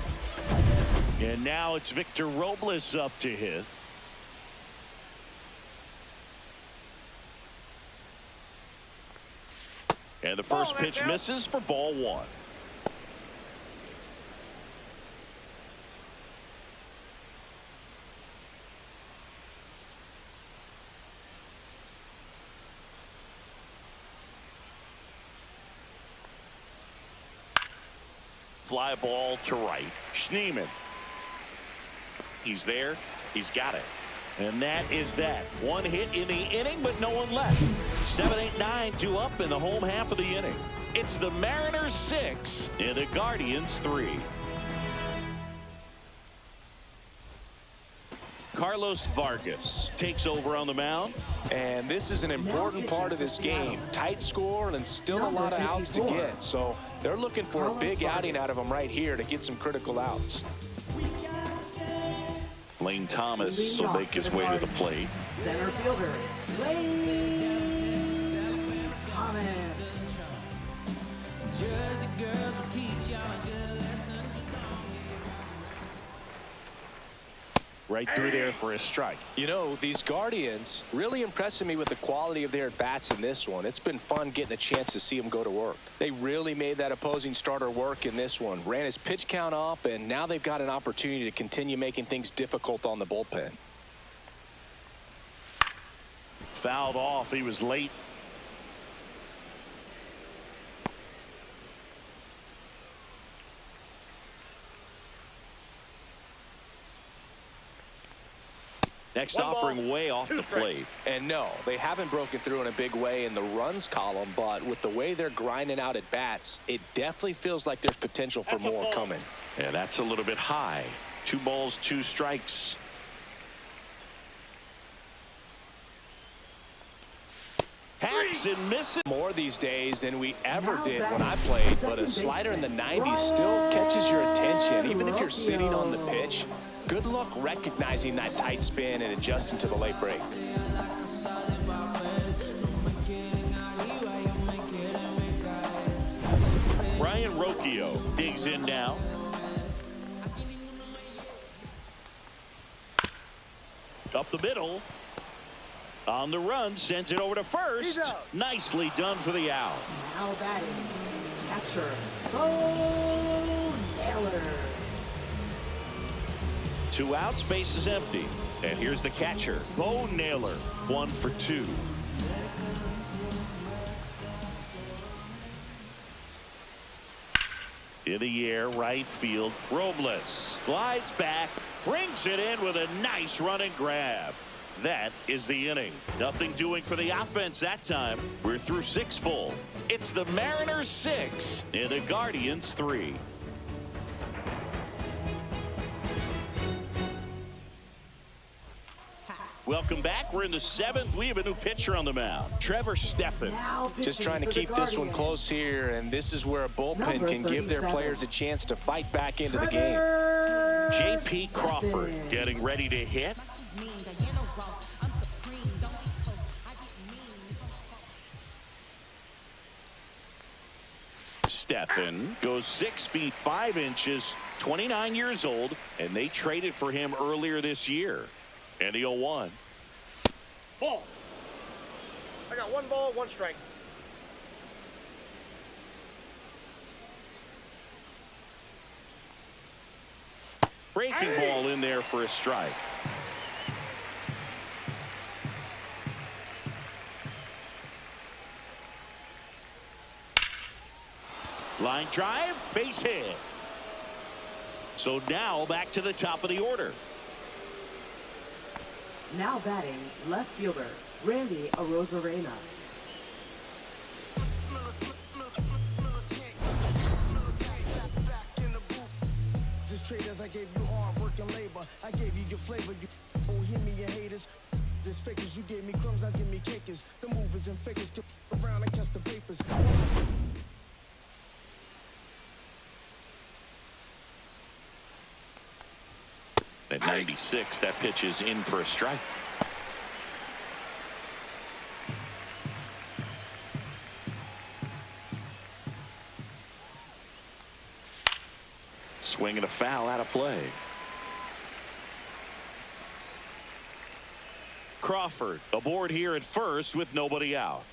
And now it's Victor Robles up to hit. And the first pitch misses for ball 1. Fly ball to right. Schneemann. He's there. He's got it. And that is that. One hit in the inning, but no one left. 7, 8, 9, 2 up in the home half of the inning. It's the Mariners 6 and the Guardians 3. Carlos Vargas takes over on the mound. And this is an important part of this game. Tight score and still a lot of outs to get. So they're looking for a big outing out of him right here to get some critical outs. Lane Thomas will make his way to the plate. Center fielder, Lane Thomas. Right through there for a strike. You know, these Guardians really impressing me with the quality of their at-bats in this one. It's been fun getting a chance to see them go to work. They really made that opposing starter work in this one. Ran his pitch count up, and now they've got an opportunity to continue making things difficult on the bullpen. Fouled off. He was late. Next offering way off the plate. And no, they haven't broken through in a big way in the runs column, but with the way they're grinding out at bats, it definitely feels like there's potential for more coming. Yeah, that's a little bit high. 2 balls, 2 strikes. Hacks and misses. More these days than we ever did when I played, but a slider in the 90s still catches your attention, even if you're sitting on the pitch. Good luck recognizing that tight spin and adjusting to the late break. Ryan Rocchio digs in now. Up the middle. On the run, sends it over to first. Nicely done for the out. Now batting, catcher, Bo Naylor. 2 outs, base is empty. And here's the catcher, Bo Naylor, 1 for 2. In the air, right field, Robles glides back, brings it in with a nice running grab. That is the inning. Nothing doing for the offense that time. We're through 6 full. It's the Mariners 6 and the Guardians 3. Welcome back. We're in the 7th. We have a new pitcher on the mound, Trevor Stephan. Just trying to keep this one close here, and this is where a bullpen can give their players a chance to fight back into the game. J.P. Crawford getting ready to hit. Stephan goes 6 feet 5 inches, 29 years old, and they traded for him earlier this year. And the 0-1. Ball. I got 1 ball, 1 strike. Breaking ball in there for a strike. Line drive, base hit. So now back to the top of the order. Now batting, left fielder, Randy Arozarena. Just traders, I gave you hard work and labor. I gave you your flavor. You hear me, your haters. This fakers, you gave me crumbs, now give me cakers. The movers and fakers get around and catch the papers. At 96, that pitch is in for a strike. Swinging a foul out of play. Crawford aboard here at first with nobody out.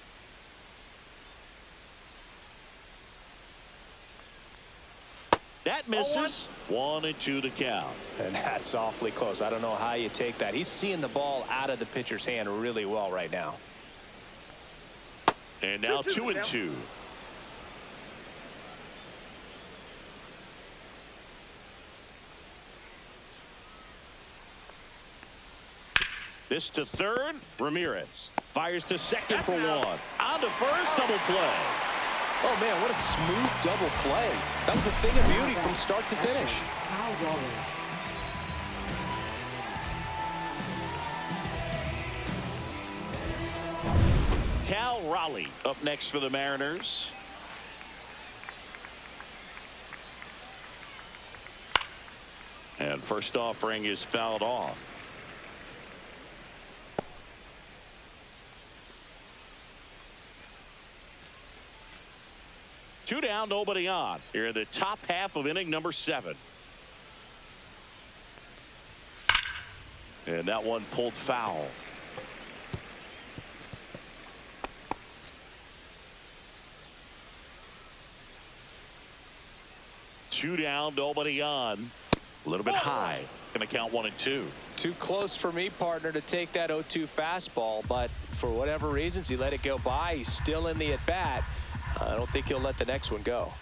That misses. 1-2 to count. And that's awfully close. I don't know how you take that. He's seeing the ball out of the pitcher's hand really well right now. And now 2-2. This to third. Ramirez fires to second for 1. On to first, double play. Oh, man, what a smooth double play. That was a thing of beauty from start to finish. Cal Raleigh up next for the Mariners. And first offering is fouled off. Two down, nobody on. Here in the top half of inning number 7. And that one pulled foul. Two down, nobody on. A little bit high. Gonna count 1 and 2. Too close for me, partner, to take that 0-2 fastball, but for whatever reasons, he let it go by. He's still in the at-bat. I don't think he'll let the next one go.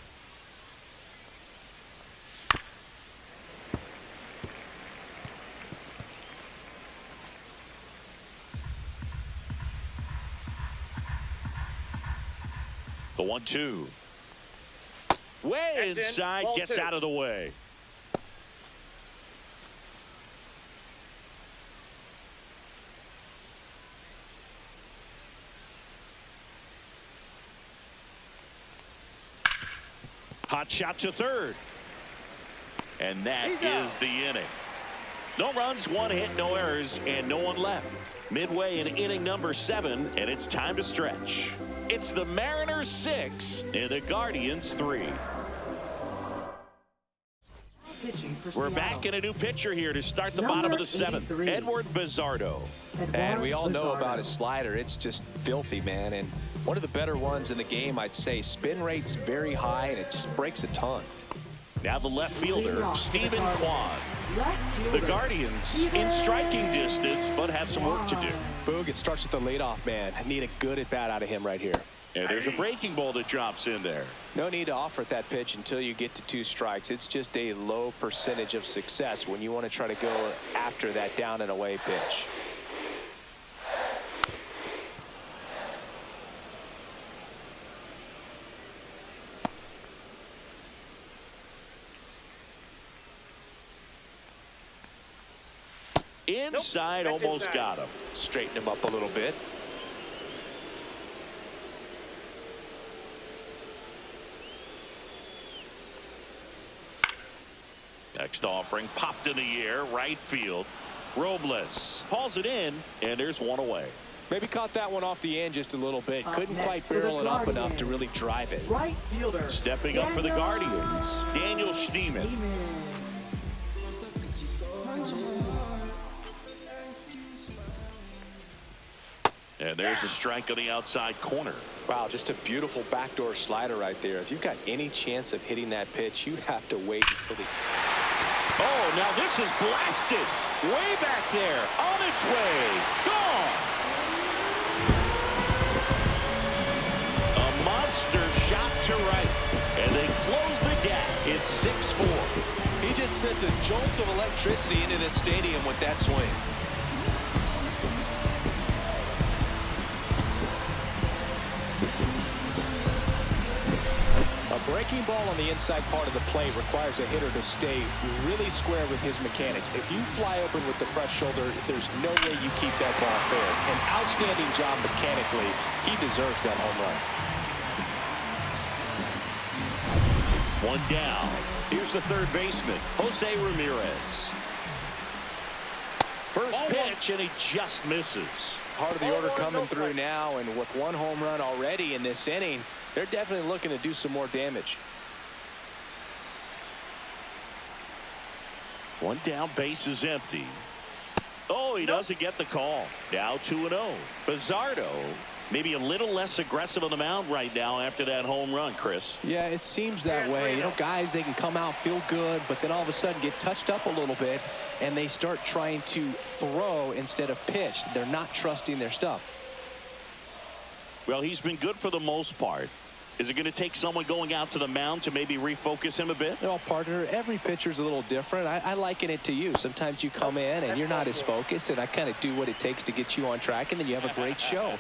The 1-2. Way inside, gets out of the way. Hot shot to third. And that is the inning. No runs, 1 hit, no errors, and no one left. Midway in inning number 7, and it's time to stretch. It's the Mariners 6 and the Guardians 3. pitching for We're Seattle. back in a new pitcher here to start the Number bottom of the 7th. 83. Edward Bizzardo. And we all know Bizzardo. about his slider. It's just filthy, man. And one of the better ones in the game, I'd say. Spin rate's very high, and it just breaks a ton. Now the left fielder, Stephen Kwan. Left The fielder, Guardians in striking distance, but have some work to do. Boog, it starts with the leadoff man. I need a good at-bat out of him right here. And there's a breaking ball that drops in there. No need to offer at that pitch until you get to 2 strikes. It's just a low percentage of success when you want to try to go after that down and away pitch. Inside, Nope, that's almost inside. got him. Straighten him up a little bit. Next offering popped in the air, right field. Robles hauls it in, and there's one away. Maybe caught that one off the end just a little bit. Up Couldn't next quite for the barrel it up enough to Guardians. really drive it. Right fielder. Stepping up for the Daniel Guardians, Daniel Schneemann. Schneemann. And there's a strike on the outside corner. Wow, just a beautiful backdoor slider right there. If you've got any chance of hitting that pitch, you have to wait until the... Oh, now this is blasted. Way back there, on its way, gone. A monster shot to right, and they close the gap. It's 6-4. He just sent a jolt of electricity into this stadium with that swing. A breaking ball on the inside part of the plate requires a hitter to stay really square with his mechanics. If you fly open with the fresh shoulder, there's no way you keep that ball fair. An outstanding job mechanically. He deserves that home run. One down. Here's the third baseman, Jose Ramirez. First pitch, and he just misses. Part of the order coming through now, and with 1 home run already in this inning, they're definitely looking to do some more damage. One down, base is empty. Oh, he doesn't get the call. Now 2-0. Bizzardo maybe a little less aggressive on the mound right now after that home run, Chris. Yeah, it seems that way. You know, guys, they can come out, feel good, but then all of a sudden get touched up a little bit, and they start trying to throw instead of pitch. They're not trusting their stuff. Well, he's been good for the most part. Is it going to take someone going out to the mound to maybe refocus him a bit? Well, partner, every pitcher's a little different. I liken it to you. Sometimes you come in and you're not as focused, and I kind of do what it takes to get you on track, and then you have a great show.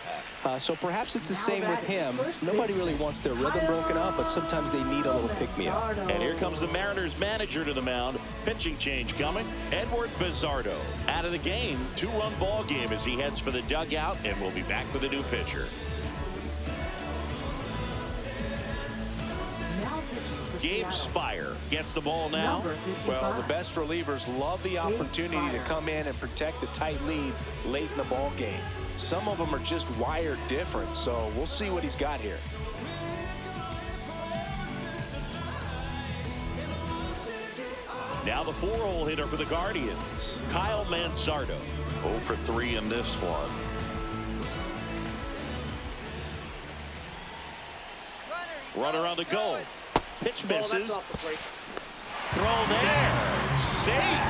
So perhaps it's the same with him. Nobody really wants their rhythm broken up, but sometimes they need a little pick-me-up. And here comes the Mariners manager to the mound. Pitching change coming. Edward Bizzardo out of the game. 2-run ball game as he heads for the dugout, and we'll be back with a new pitcher. Gabe Spire gets the ball now. Well, the best relievers love the opportunity to come in and protect a tight lead late in the ball game. Some of them are just wired different, so we'll see what he's got here. Now the 4-hole hitter for the Guardians, Kyle Manzardo. 0 for 3 in this one. Runner on the goal. Pitch Ball, misses. that's off the plate. Throw there. Safe.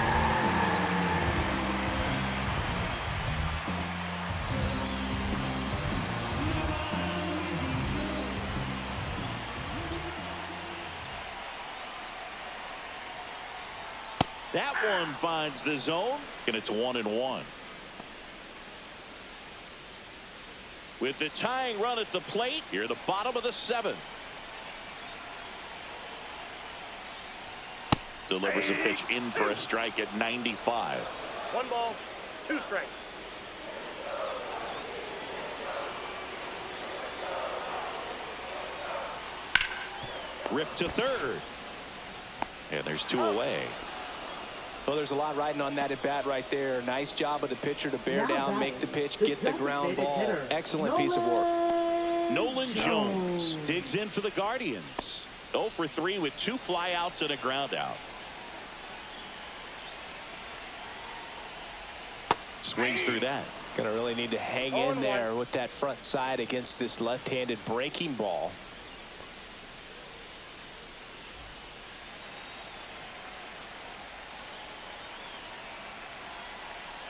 That one finds the zone, and it's 1-1. With the tying run at the plate, here the bottom of the 7th. Delivers a pitch in for a strike at 95. 1 ball, 2 strikes. Ripped to third. And there's 2 away. Well, there's a lot riding on that at bat right there. Nice job of the pitcher to bear down, make the pitch, get the ground ball. Excellent piece of work. Nolan Jones digs in for the Guardians. 0 for 3 with 2 flyouts and a ground out. Swings through that. Gonna really need to hang in there with that front side against this left-handed breaking ball.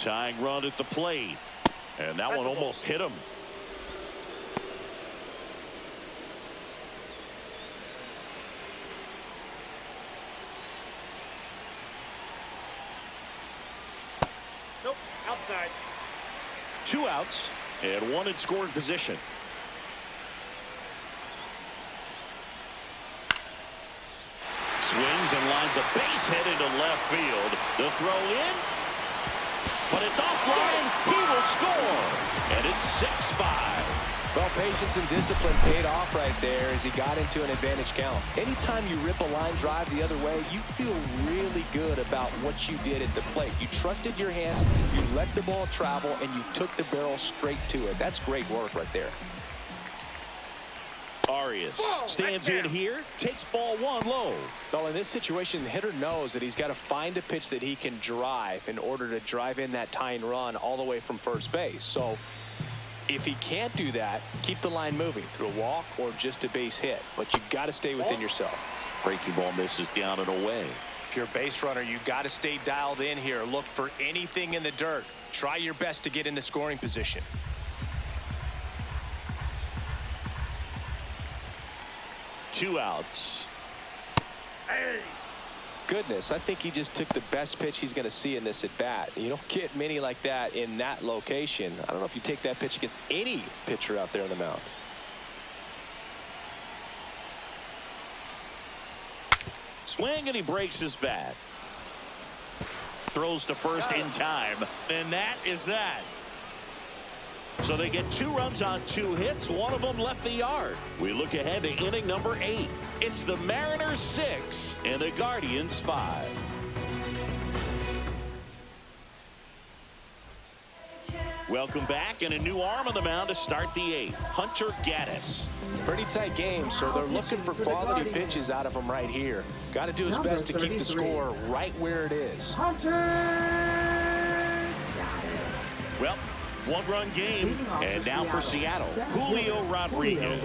Tying run at the plate. And that one almost hit him. Nope, outside. 2 outs and 1 in scoring position. Swings and lines a base hit into left field. The throw in, but it's offline. He will score, and it's 6-5. Well, patience and discipline paid off right there as he got into an advantage count. Anytime you rip a line drive the other way, you feel really good about what you did at the plate. You trusted your hands, you let the ball travel, and you took the barrel straight to it. That's great work right there. Arias stands in here, takes ball 1 low. Well, in this situation, the hitter knows that he's got to find a pitch that he can drive in order to drive in that tying run all the way from first base. So if he can't do that, keep the line moving through a walk or just a base hit. But you've got to stay within yourself. Breaking ball misses down and away. If you're a base runner, you've got to stay dialed in here. Look for anything in the dirt. Try your best to get into scoring position. Two outs. Hey. Goodness, I think he just took the best pitch he's going to see in this at bat. You don't get many like that in that location. I don't know if you take that pitch against any pitcher out there on the mound. Swing, and he breaks his bat. Throws to first in time, and that is that. So they get 2 runs on 2 hits. 1 of them left the yard. We look ahead to inning number 8. It's the Mariners 6 and the Guardians 5. Welcome back, and a new arm on the mound to start the 8th. Hunter Gaddis. Pretty tight game, so they're looking for quality pitches out of him right here. Got to do his best to keep the score right where it is. Hunter Gaddis. Well, 1-run game, and now for Seattle, Julio Rodriguez.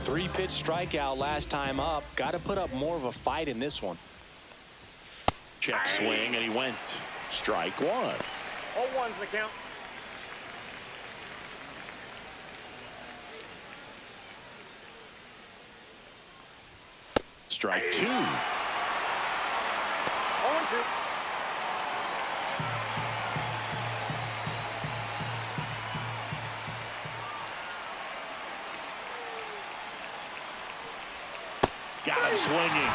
3-pitch strikeout last time up. Got to put up more of a fight in this one. Check swing, and he went. Strike 1. 0-1's the count. Strike 2. 0-2. Got him swinging.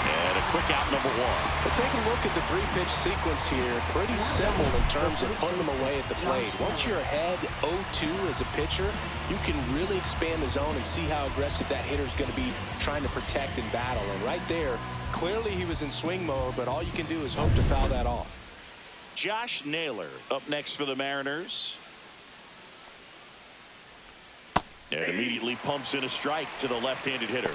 And a quick out, number 1. But take a look at the 3-pitch sequence here. Pretty simple in terms of putting them away at the plate. Once you're ahead 0-2 as a pitcher, you can really expand the zone and see how aggressive that hitter is going to be trying to protect and battle. And right there, clearly he was in swing mode, but all you can do is hope to foul that off. Josh Naylor up next for the Mariners. And immediately pumps in a strike to the left-handed hitter.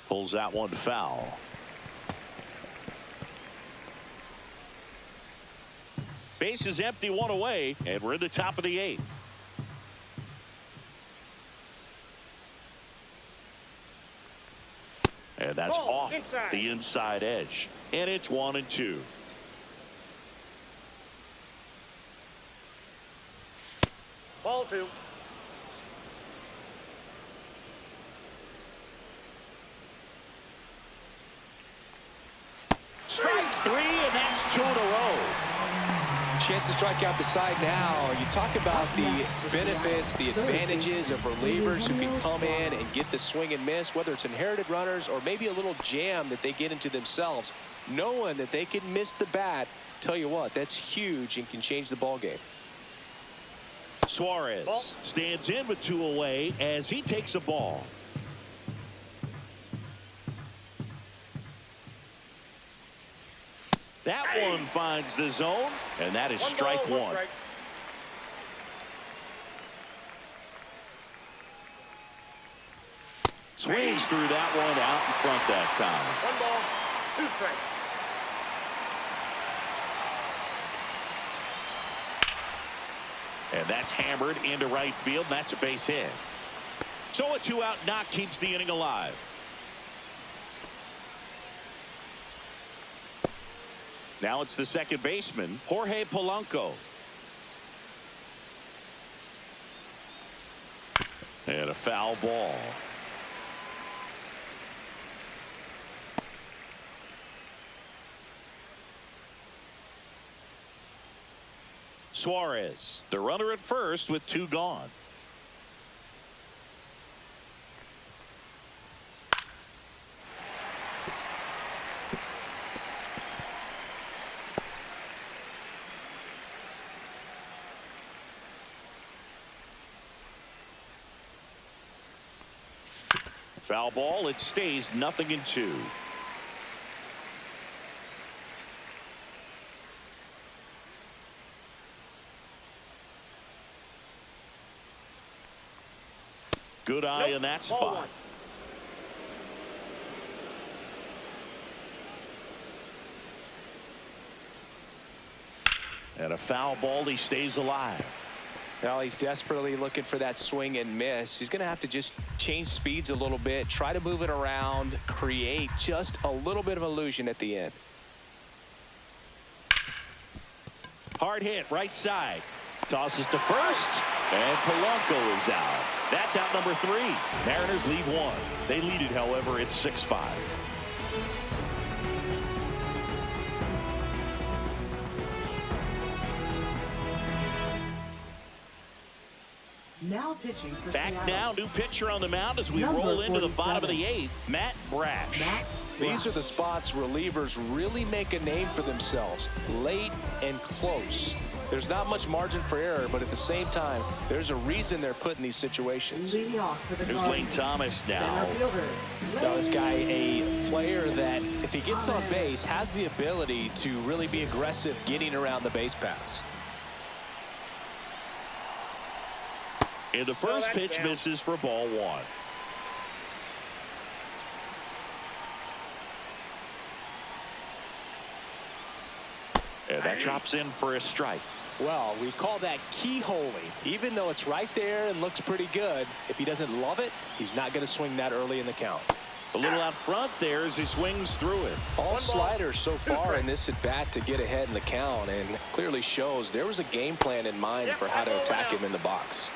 Pulls that one foul. Base is empty, 1 away, and we're in the top of the 8th. And that's off the inside edge. And it's 1-2. Ball 2. Strike 3, and that's 2 in a row. Chance to strike out the side now. You talk about the benefits, the advantages of relievers who can come in and get the swing and miss, whether it's inherited runners or maybe a little jam that they get into themselves. Knowing that they can miss the bat, tell you what, that's huge and can change the ball game. Suarez stands in with 2 away as he takes a ball. That one finds the zone, and that is strike 1. Swings through that one out in front that time. 1 ball, 2 strikes. And that's hammered into right field. And that's a base hit. So a 2-out knock keeps the inning alive. Now it's the second baseman, Jorge Polanco. And a foul ball. Suarez, the runner at first with 2 gone. Foul ball. It stays 0-2. Good eye in that spot. And a foul ball. He stays alive. Now he's desperately looking for that swing and miss. He's going to have to just change speeds a little bit, try to move it around, create just a little bit of illusion at the end. Hard hit right side. Tosses to first. And Polanco is out. That's out number 3. Mariners lead 1. They lead it, however, it's 6-5. Now pitching for Back Seattle. now, new pitcher on the mound as we Number roll into the 47. bottom of the 8th, Matt Brash. These are the spots relievers really make a name for themselves, late and close. There's not much margin for error, but at the same time, there's a reason they're put in these situations. Leading off for the Here's Lane Thomas now. Center fielder, Now this guy, Lane. a player that if he gets on base, has the ability to really be aggressive getting around the base paths. And the first that's pitch down. misses for ball 1. And that drops in for a strike. Well, we call that keyholing. Even though it's right there and looks pretty good, if he doesn't love it, he's not going to swing that early in the count. A little out front there as he swings through it. All sliders so far in this at bat to get ahead in the count, and clearly shows there was a game plan in mind for how to attack him in the box.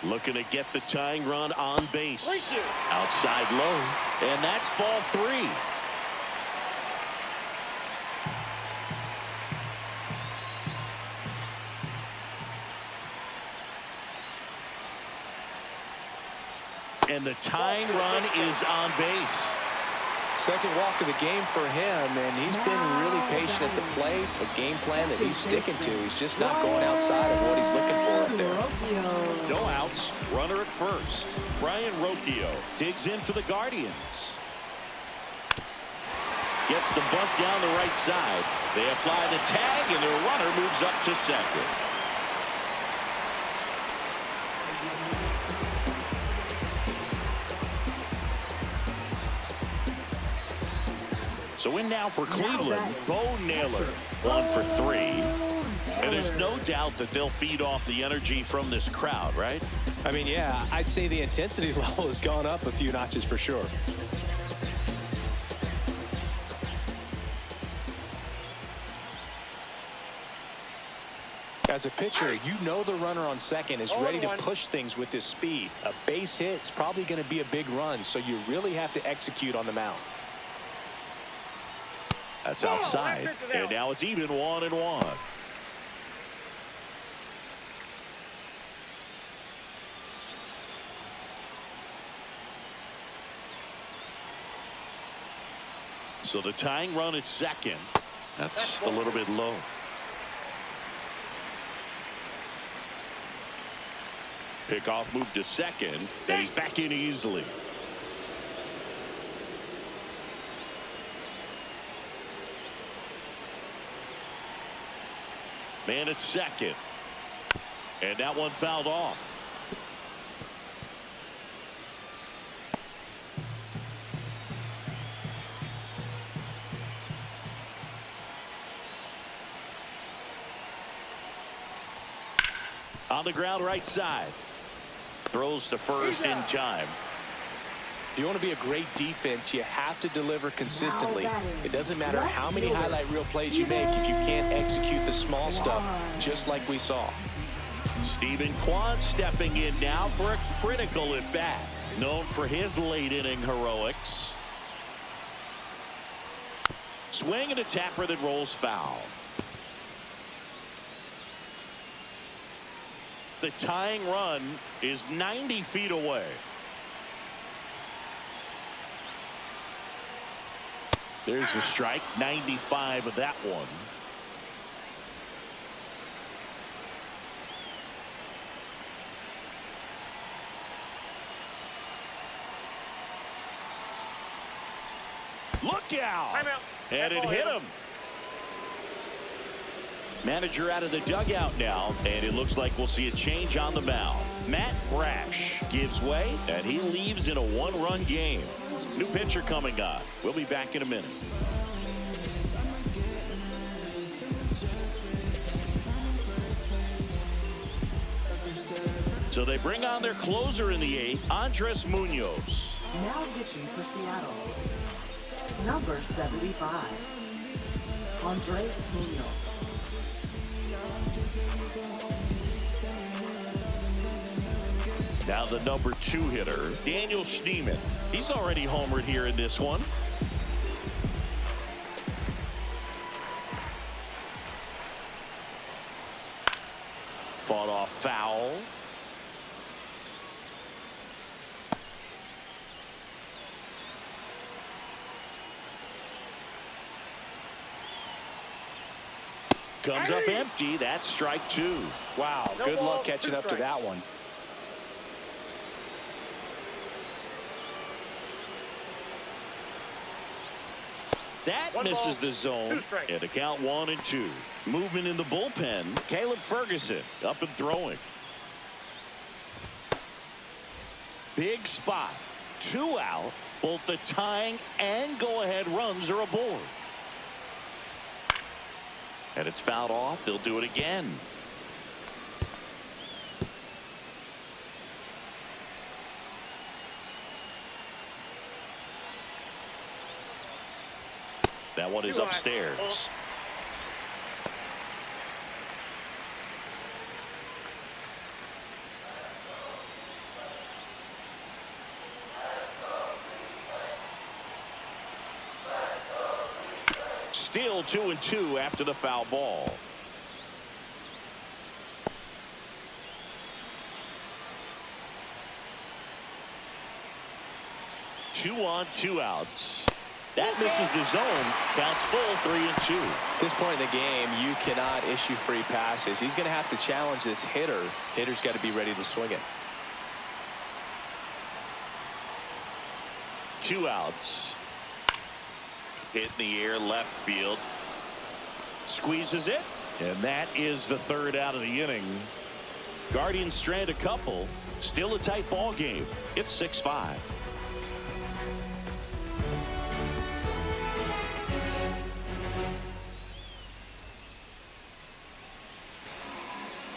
Looking to get the tying run on base. Thank you. Outside low. And that's ball 3. And the tying run is on base. Second walk of the game for him, and he's been really patient at the plate. A game plan that he's sticking to. He's just not going outside of what he's looking for up there. No outs. Runner at first. Brian Rocchio digs in for the Guardians. Gets the bunt down the right side. They apply the tag, and their runner moves up to second. So in now for Cleveland, Bo Naylor, 1 for 3. And there's no doubt that they'll feed off the energy from this crowd, right? I mean, yeah, I'd say the intensity level has gone up a few notches for sure. As a pitcher, you know the runner on second is ready to push things with his speed. A base hit's probably going to be a big run, so you really have to execute on the mound. That's outside, and now it's even 1-1. So the tying run at second. That's a little bit low. Pickoff moved to second, and he's back in easily. Man at second. And that one fouled off. On the ground right side. Throws to first in time. If you want to be a great defense, you have to deliver consistently. It doesn't matter how many highlight reel plays you make if you can't execute the small stuff, just like we saw. Stephen Kwan stepping in now for a critical at bat. Known for his late inning heroics. Swing and a tapper that rolls foul. The tying run is 90 feet away. There's a strike. 95 of that one. Look out. And it hit him. Manager out of the dugout now, and it looks like we'll see a change on the mound. Matt Brash gives way, and he leaves in a one-run game. New pitcher coming on. We'll be back in a minute. So they bring on their closer in the eighth, Andres Munoz. Now pitching for Seattle. Number 75. Andres Munoz. Now the number 2 hitter, Daniel Schneemann. He's already homered here in this one. Fought off foul. Comes up empty. That's strike 2. Wow, good luck catching up to that one. That misses the zone. And a count 1-2. Movement in the bullpen. Caleb Ferguson up and throwing. Big spot. 2 out. Both the tying and go-ahead runs are aboard. And it's fouled off. They'll do it again. That one is upstairs. Still 2-2 after the foul ball. Two on, 2 outs. That misses the zone. Counts full, 3-2. At this point in the game, you cannot issue free passes. He's going to have to challenge this hitter. Hitter's got to be ready to swing it. 2 outs. Hit in the air, left field. Squeezes it. And that is the 3rd out of the inning. Guardians strand a couple. Still a tight ball game. It's 6-5.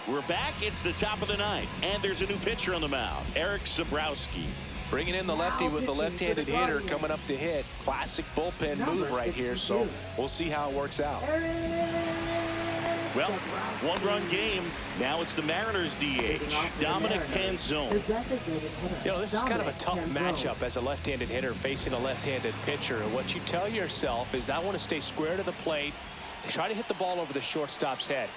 We're back. It's the top of the 9th, and there's a new pitcher on the mound, Eric Zabrowski. Bringing in the lefty with the left-handed hitter coming up to hit. Classic bullpen move right here, so we'll see how it works out. Well, 1-run game. Now it's the Mariners DH, Dominic Canzone. You know, this is kind of a tough matchup as a left-handed hitter facing a left-handed pitcher. And what you tell yourself is I want to stay square to the plate, try to hit the ball over the shortstop's head.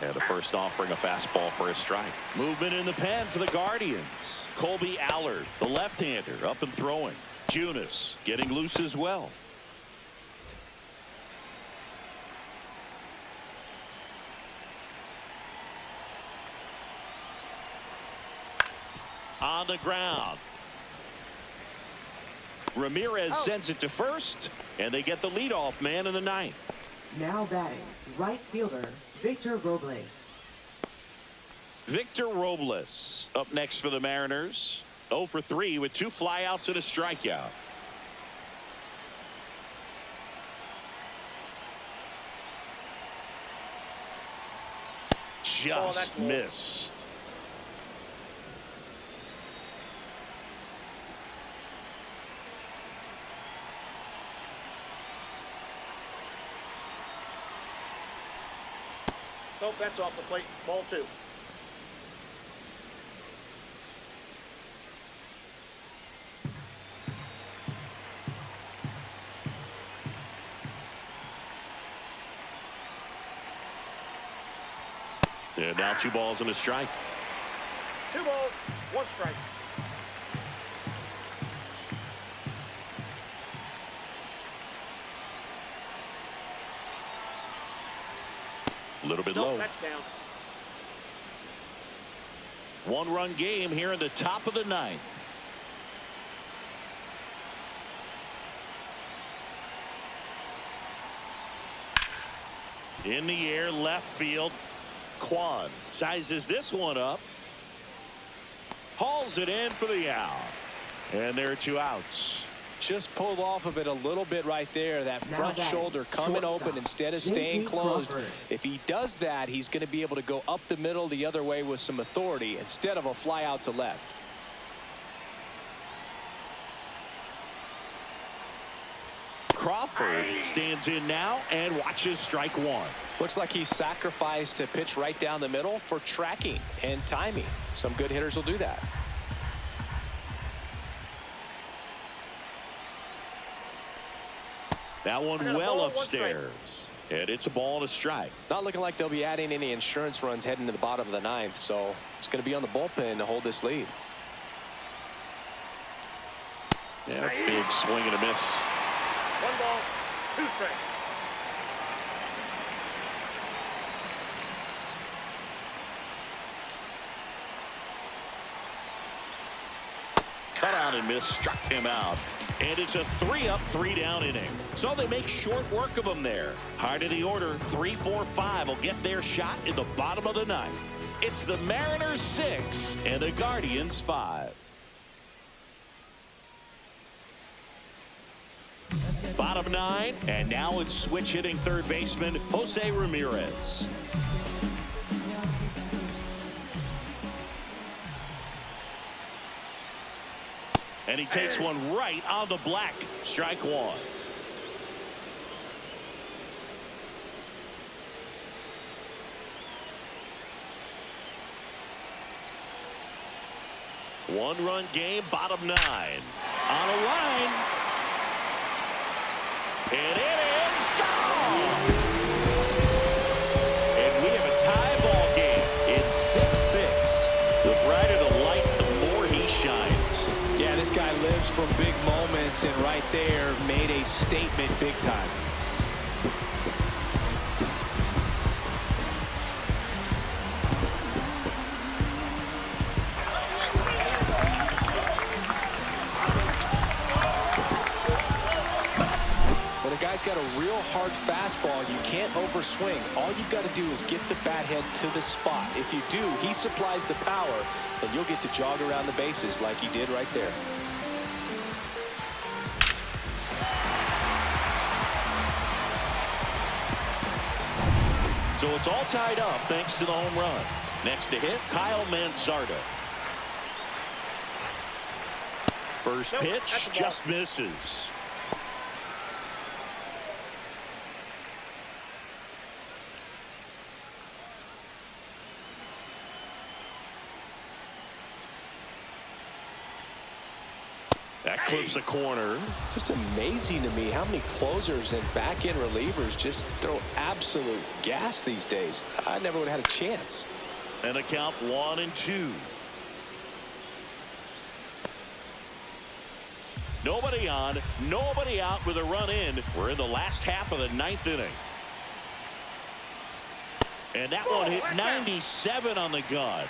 And the first offering, a fastball for a strike. Movement in the pen for the Guardians. Colby Allard, the left-hander, up and throwing. Junis getting loose as well. on the ground. Ramirez sends it to first, and they get the leadoff man in the ninth. Now batting, right fielder, Victor Robles. Victor Robles up next for the Mariners. 0 for 3 with 2 flyouts and a strikeout. Just missed. Nope, that's off the plate. Ball 2. And now 2 balls and a strike. 2 balls, 1 strike. A little bit low. That's down. 1-run game here in the top of the ninth. In the air, left field. Quan sizes this one up. Hauls it in for the out. And there are 2 outs. Just pulled off of it a little bit right there. That front shoulder coming open instead of staying closed. If he does that, he's going to be able to go up the middle the other way with some authority instead of a fly out to left. Crawford stands in now and watches strike 1. Looks like he sacrificed a pitch right down the middle for tracking and timing. Some good hitters will do that. That one well upstairs. And it's a ball and a strike. Not looking like they'll be adding any insurance runs heading to the bottom of the ninth, so it's going to be on the bullpen to hold this lead. Yeah, big swing and a miss. 1 ball, 2 strikes. Cut out and miss, struck him out. And it's a 3-up, 3-down inning. So they make short work of him there. Hard of the order, 3, 4, 5 will get their shot in the bottom of the ninth. It's the Mariners 6 and the Guardians 5. Bottom 9, and now it's switch hitting third baseman Jose Ramirez. And he takes one right on the black. Strike 1. One-run game, bottom 9. On a line. And it is gone. And we have a tie ball game. It's 6-6. The brighter the lights, the more he shines. Yeah, this guy lives for big moments, and right there made a statement big time. When a guy's got a real hard fastball, you can't overswing. All you've got to do is get the bat head to the spot. If you do, he supplies the power, and you'll get to jog around the bases like he did right there. So it's all tied up thanks to the home run. Next to hit, Kyle Manzardo. First pitch just misses. That clips the corner. Just amazing to me how many closers and back-end relievers just throw absolute gas these days. I never would have had a chance. And a count 1-2. Nobody on, nobody out with a run in. We're in the last half of the 9th inning. And that one hit 97 on the gun.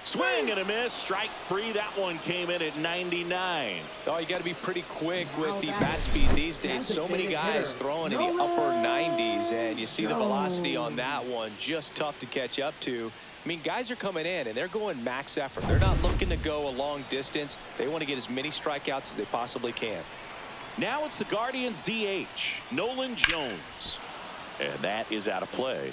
Swing and a miss. Strike three. That one came in at 99. Oh, you got to be pretty quick with the bat speed these days. So many guys throwing in the upper 90s, and you see the velocity on that one. Just tough to catch up to. I mean, guys are coming in, and they're going max effort. They're not looking to go a long distance. They want to get as many strikeouts as they possibly can. Now it's the Guardians DH, Nolan Jones. And that is out of play.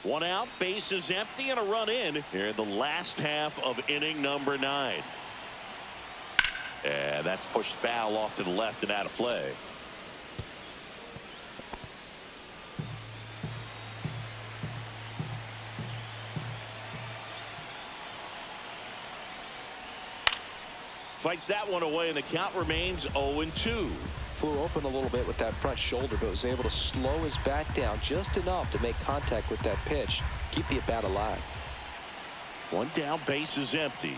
One out, bases empty, and a run in here in the last half of inning number 9. And that's pushed foul off to the left and out of play. Fights that one away, and the count remains 0-2. Flew open a little bit with that front shoulder, but was able to slow his bat down just enough to make contact with that pitch. Keep the at-bat alive. One down, bases empty.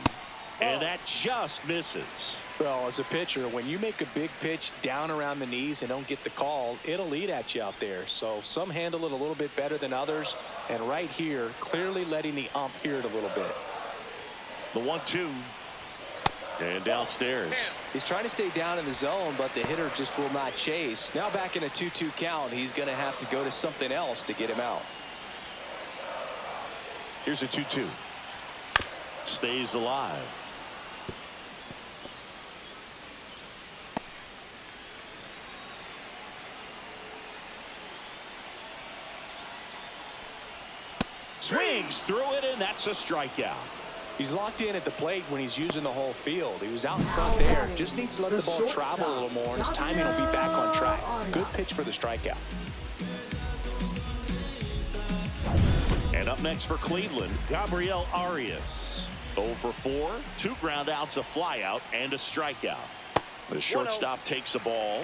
And that just misses. Well, as a pitcher, when you make a big pitch down around the knees and don't get the call, it'll eat at you out there. So some handle it a little bit better than others. And right here, clearly letting the ump hear it a little bit. The 1-2. And downstairs. He's trying to stay down in the zone, but the hitter just will not chase. Now back in a 2-2 count, he's going to have to go to something else to get him out. Here's a 2-2. Stays alive. Swings through it, and that's a strikeout. He's locked in at the plate when he's using the whole field. He was out in front there. Just needs to let the ball travel a little more, and his timing will be back on track. Good pitch for the strikeout. And up next for Cleveland, Gabriel Arias. 0 for 4, 2 ground outs, a fly out, and a strikeout. The shortstop takes the ball.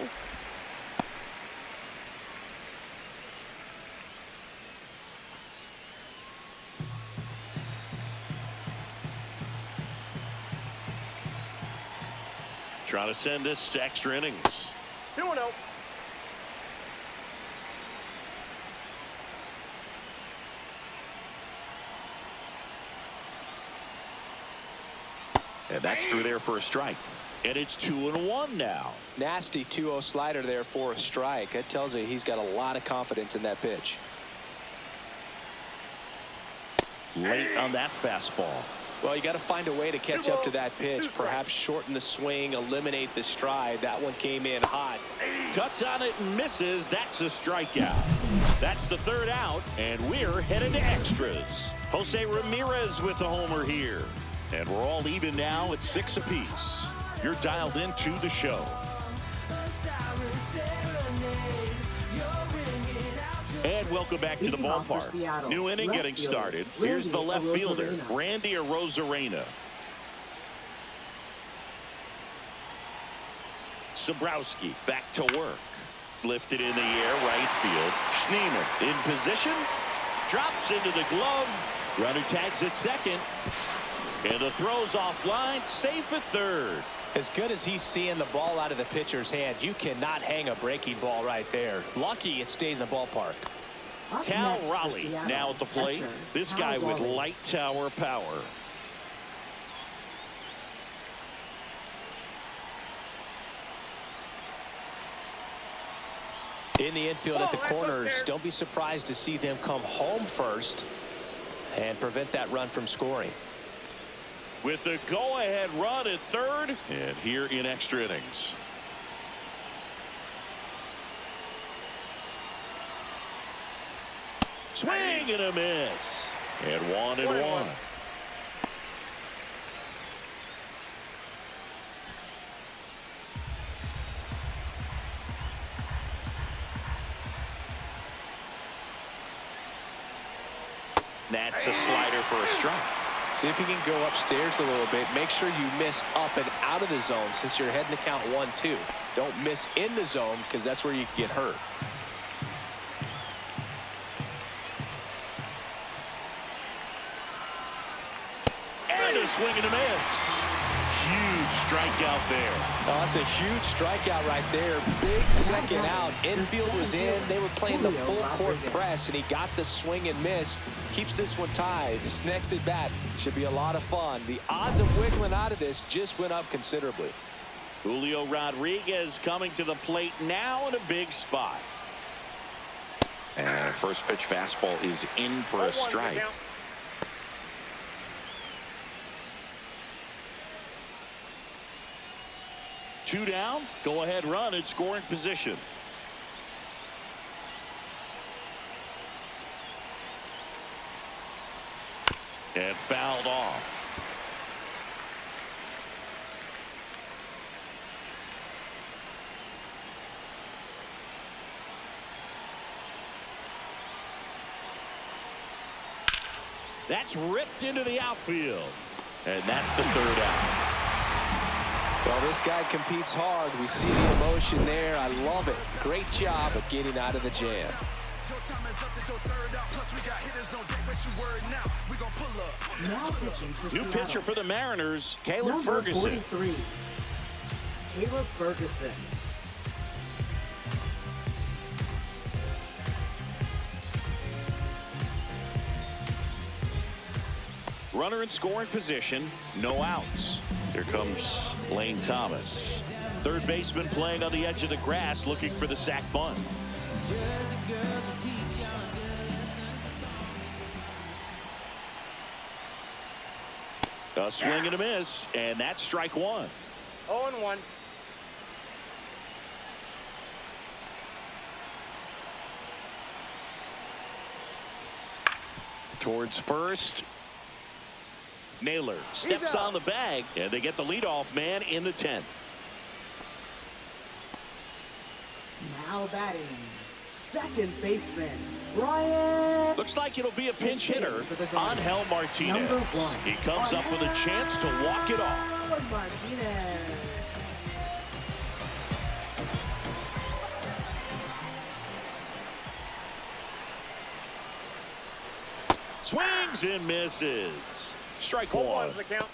Trying to send this to extra innings. 2-0. And that's through there for a strike. And it's 2-1 now. Nasty 2-0 slider there for a strike. That tells you he's got a lot of confidence in that pitch. Late on that fastball. Well, you got to find a way to catch up to that pitch. Perhaps shorten the swing, eliminate the stride. That one came in hot. Cuts on it and misses. That's a strikeout. That's the third out, and we're headed to extras. Jose Ramirez with the homer here. And we're all even now at 6 apiece. You're dialed into the show. And welcome back to the ballpark. New inning getting started. Here's the left fielder, Randy Arozarena. Sobrowski back to work. Lifted in the air, right field. Schneemann in position. Drops into the glove. Runner tags at second. And the throw's offline, safe at third. As good as he's seeing the ball out of the pitcher's hand, you cannot hang a breaking ball right there. Lucky it stayed in the ballpark. Cal Raleigh now at the plate. This guy with light tower power. In the infield at the corners, don't be surprised to see them come home first and prevent that run from scoring. With the go-ahead run at third, and here in extra innings. Swing and a miss. And 1-1. That's a slider for a strike. See if you can go upstairs a little bit. Make sure you miss up and out of the zone since you're heading to count 1-2. Don't miss in the zone because that's where you can get hurt. And a swing and a miss. Huge strikeout there. Oh, that's a huge strikeout right there. Big second out. Infield was in. They were playing the full court press, and he got the swing and miss. Keeps this one tied. This next at bat should be a lot of fun. The odds of wiggling out of this just went up considerably. Julio Rodriguez coming to the plate now in a big spot. And first pitch fastball is in for a strike. Two down, go ahead run in scoring position. And fouled off. That's ripped into the outfield. And that's the third out. Well, this guy competes hard. We see the emotion there. I love it. Great job of getting out of the jam. Now pitching for New Seattle. pitcher for the Mariners, Caleb Number Ferguson. 43, Caleb Ferguson. Runner in scoring position, no outs. Here comes Lane Thomas. Third baseman playing on the edge of the grass, looking for the sac bunt. A swing and a miss, and that's strike one. 0-1. Towards first. Naylor steps on the bag, and they get the leadoff man in the 10th. Now batting, second baseman, Brian. Looks like it'll be a pinch hitter, Angel Martinez. Number 1. He comes up with a chance to walk it off. Martinez. Swings and misses. Strike 0-1 one. is the count.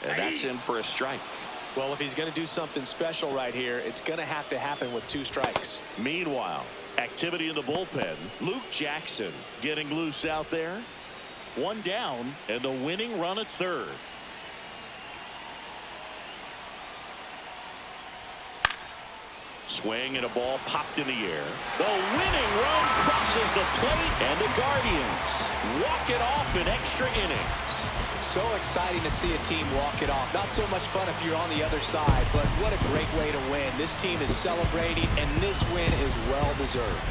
And that's in for a strike. Well, if he's going to do something special right here, it's going to have to happen with 2 strikes. Meanwhile, activity in the bullpen. Luke Jackson getting loose out there. One down, and the winning run at third. Swing and a ball popped in the air. The winning run crosses the plate, and the Guardians walk it off in extra innings. So exciting to see a team walk it off. Not so much fun if you're on the other side, but what a great way to win. This team is celebrating, and this win is well deserved.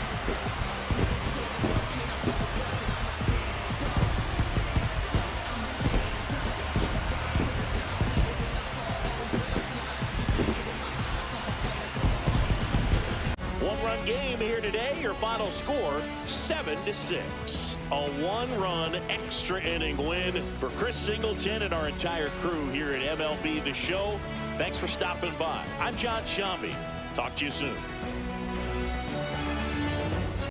One-run game here today. Your final score, 7-6. A one-run extra inning win for Chris Singleton and our entire crew here at MLB The Show. Thanks for stopping by. I'm John Shambi. Talk to you soon.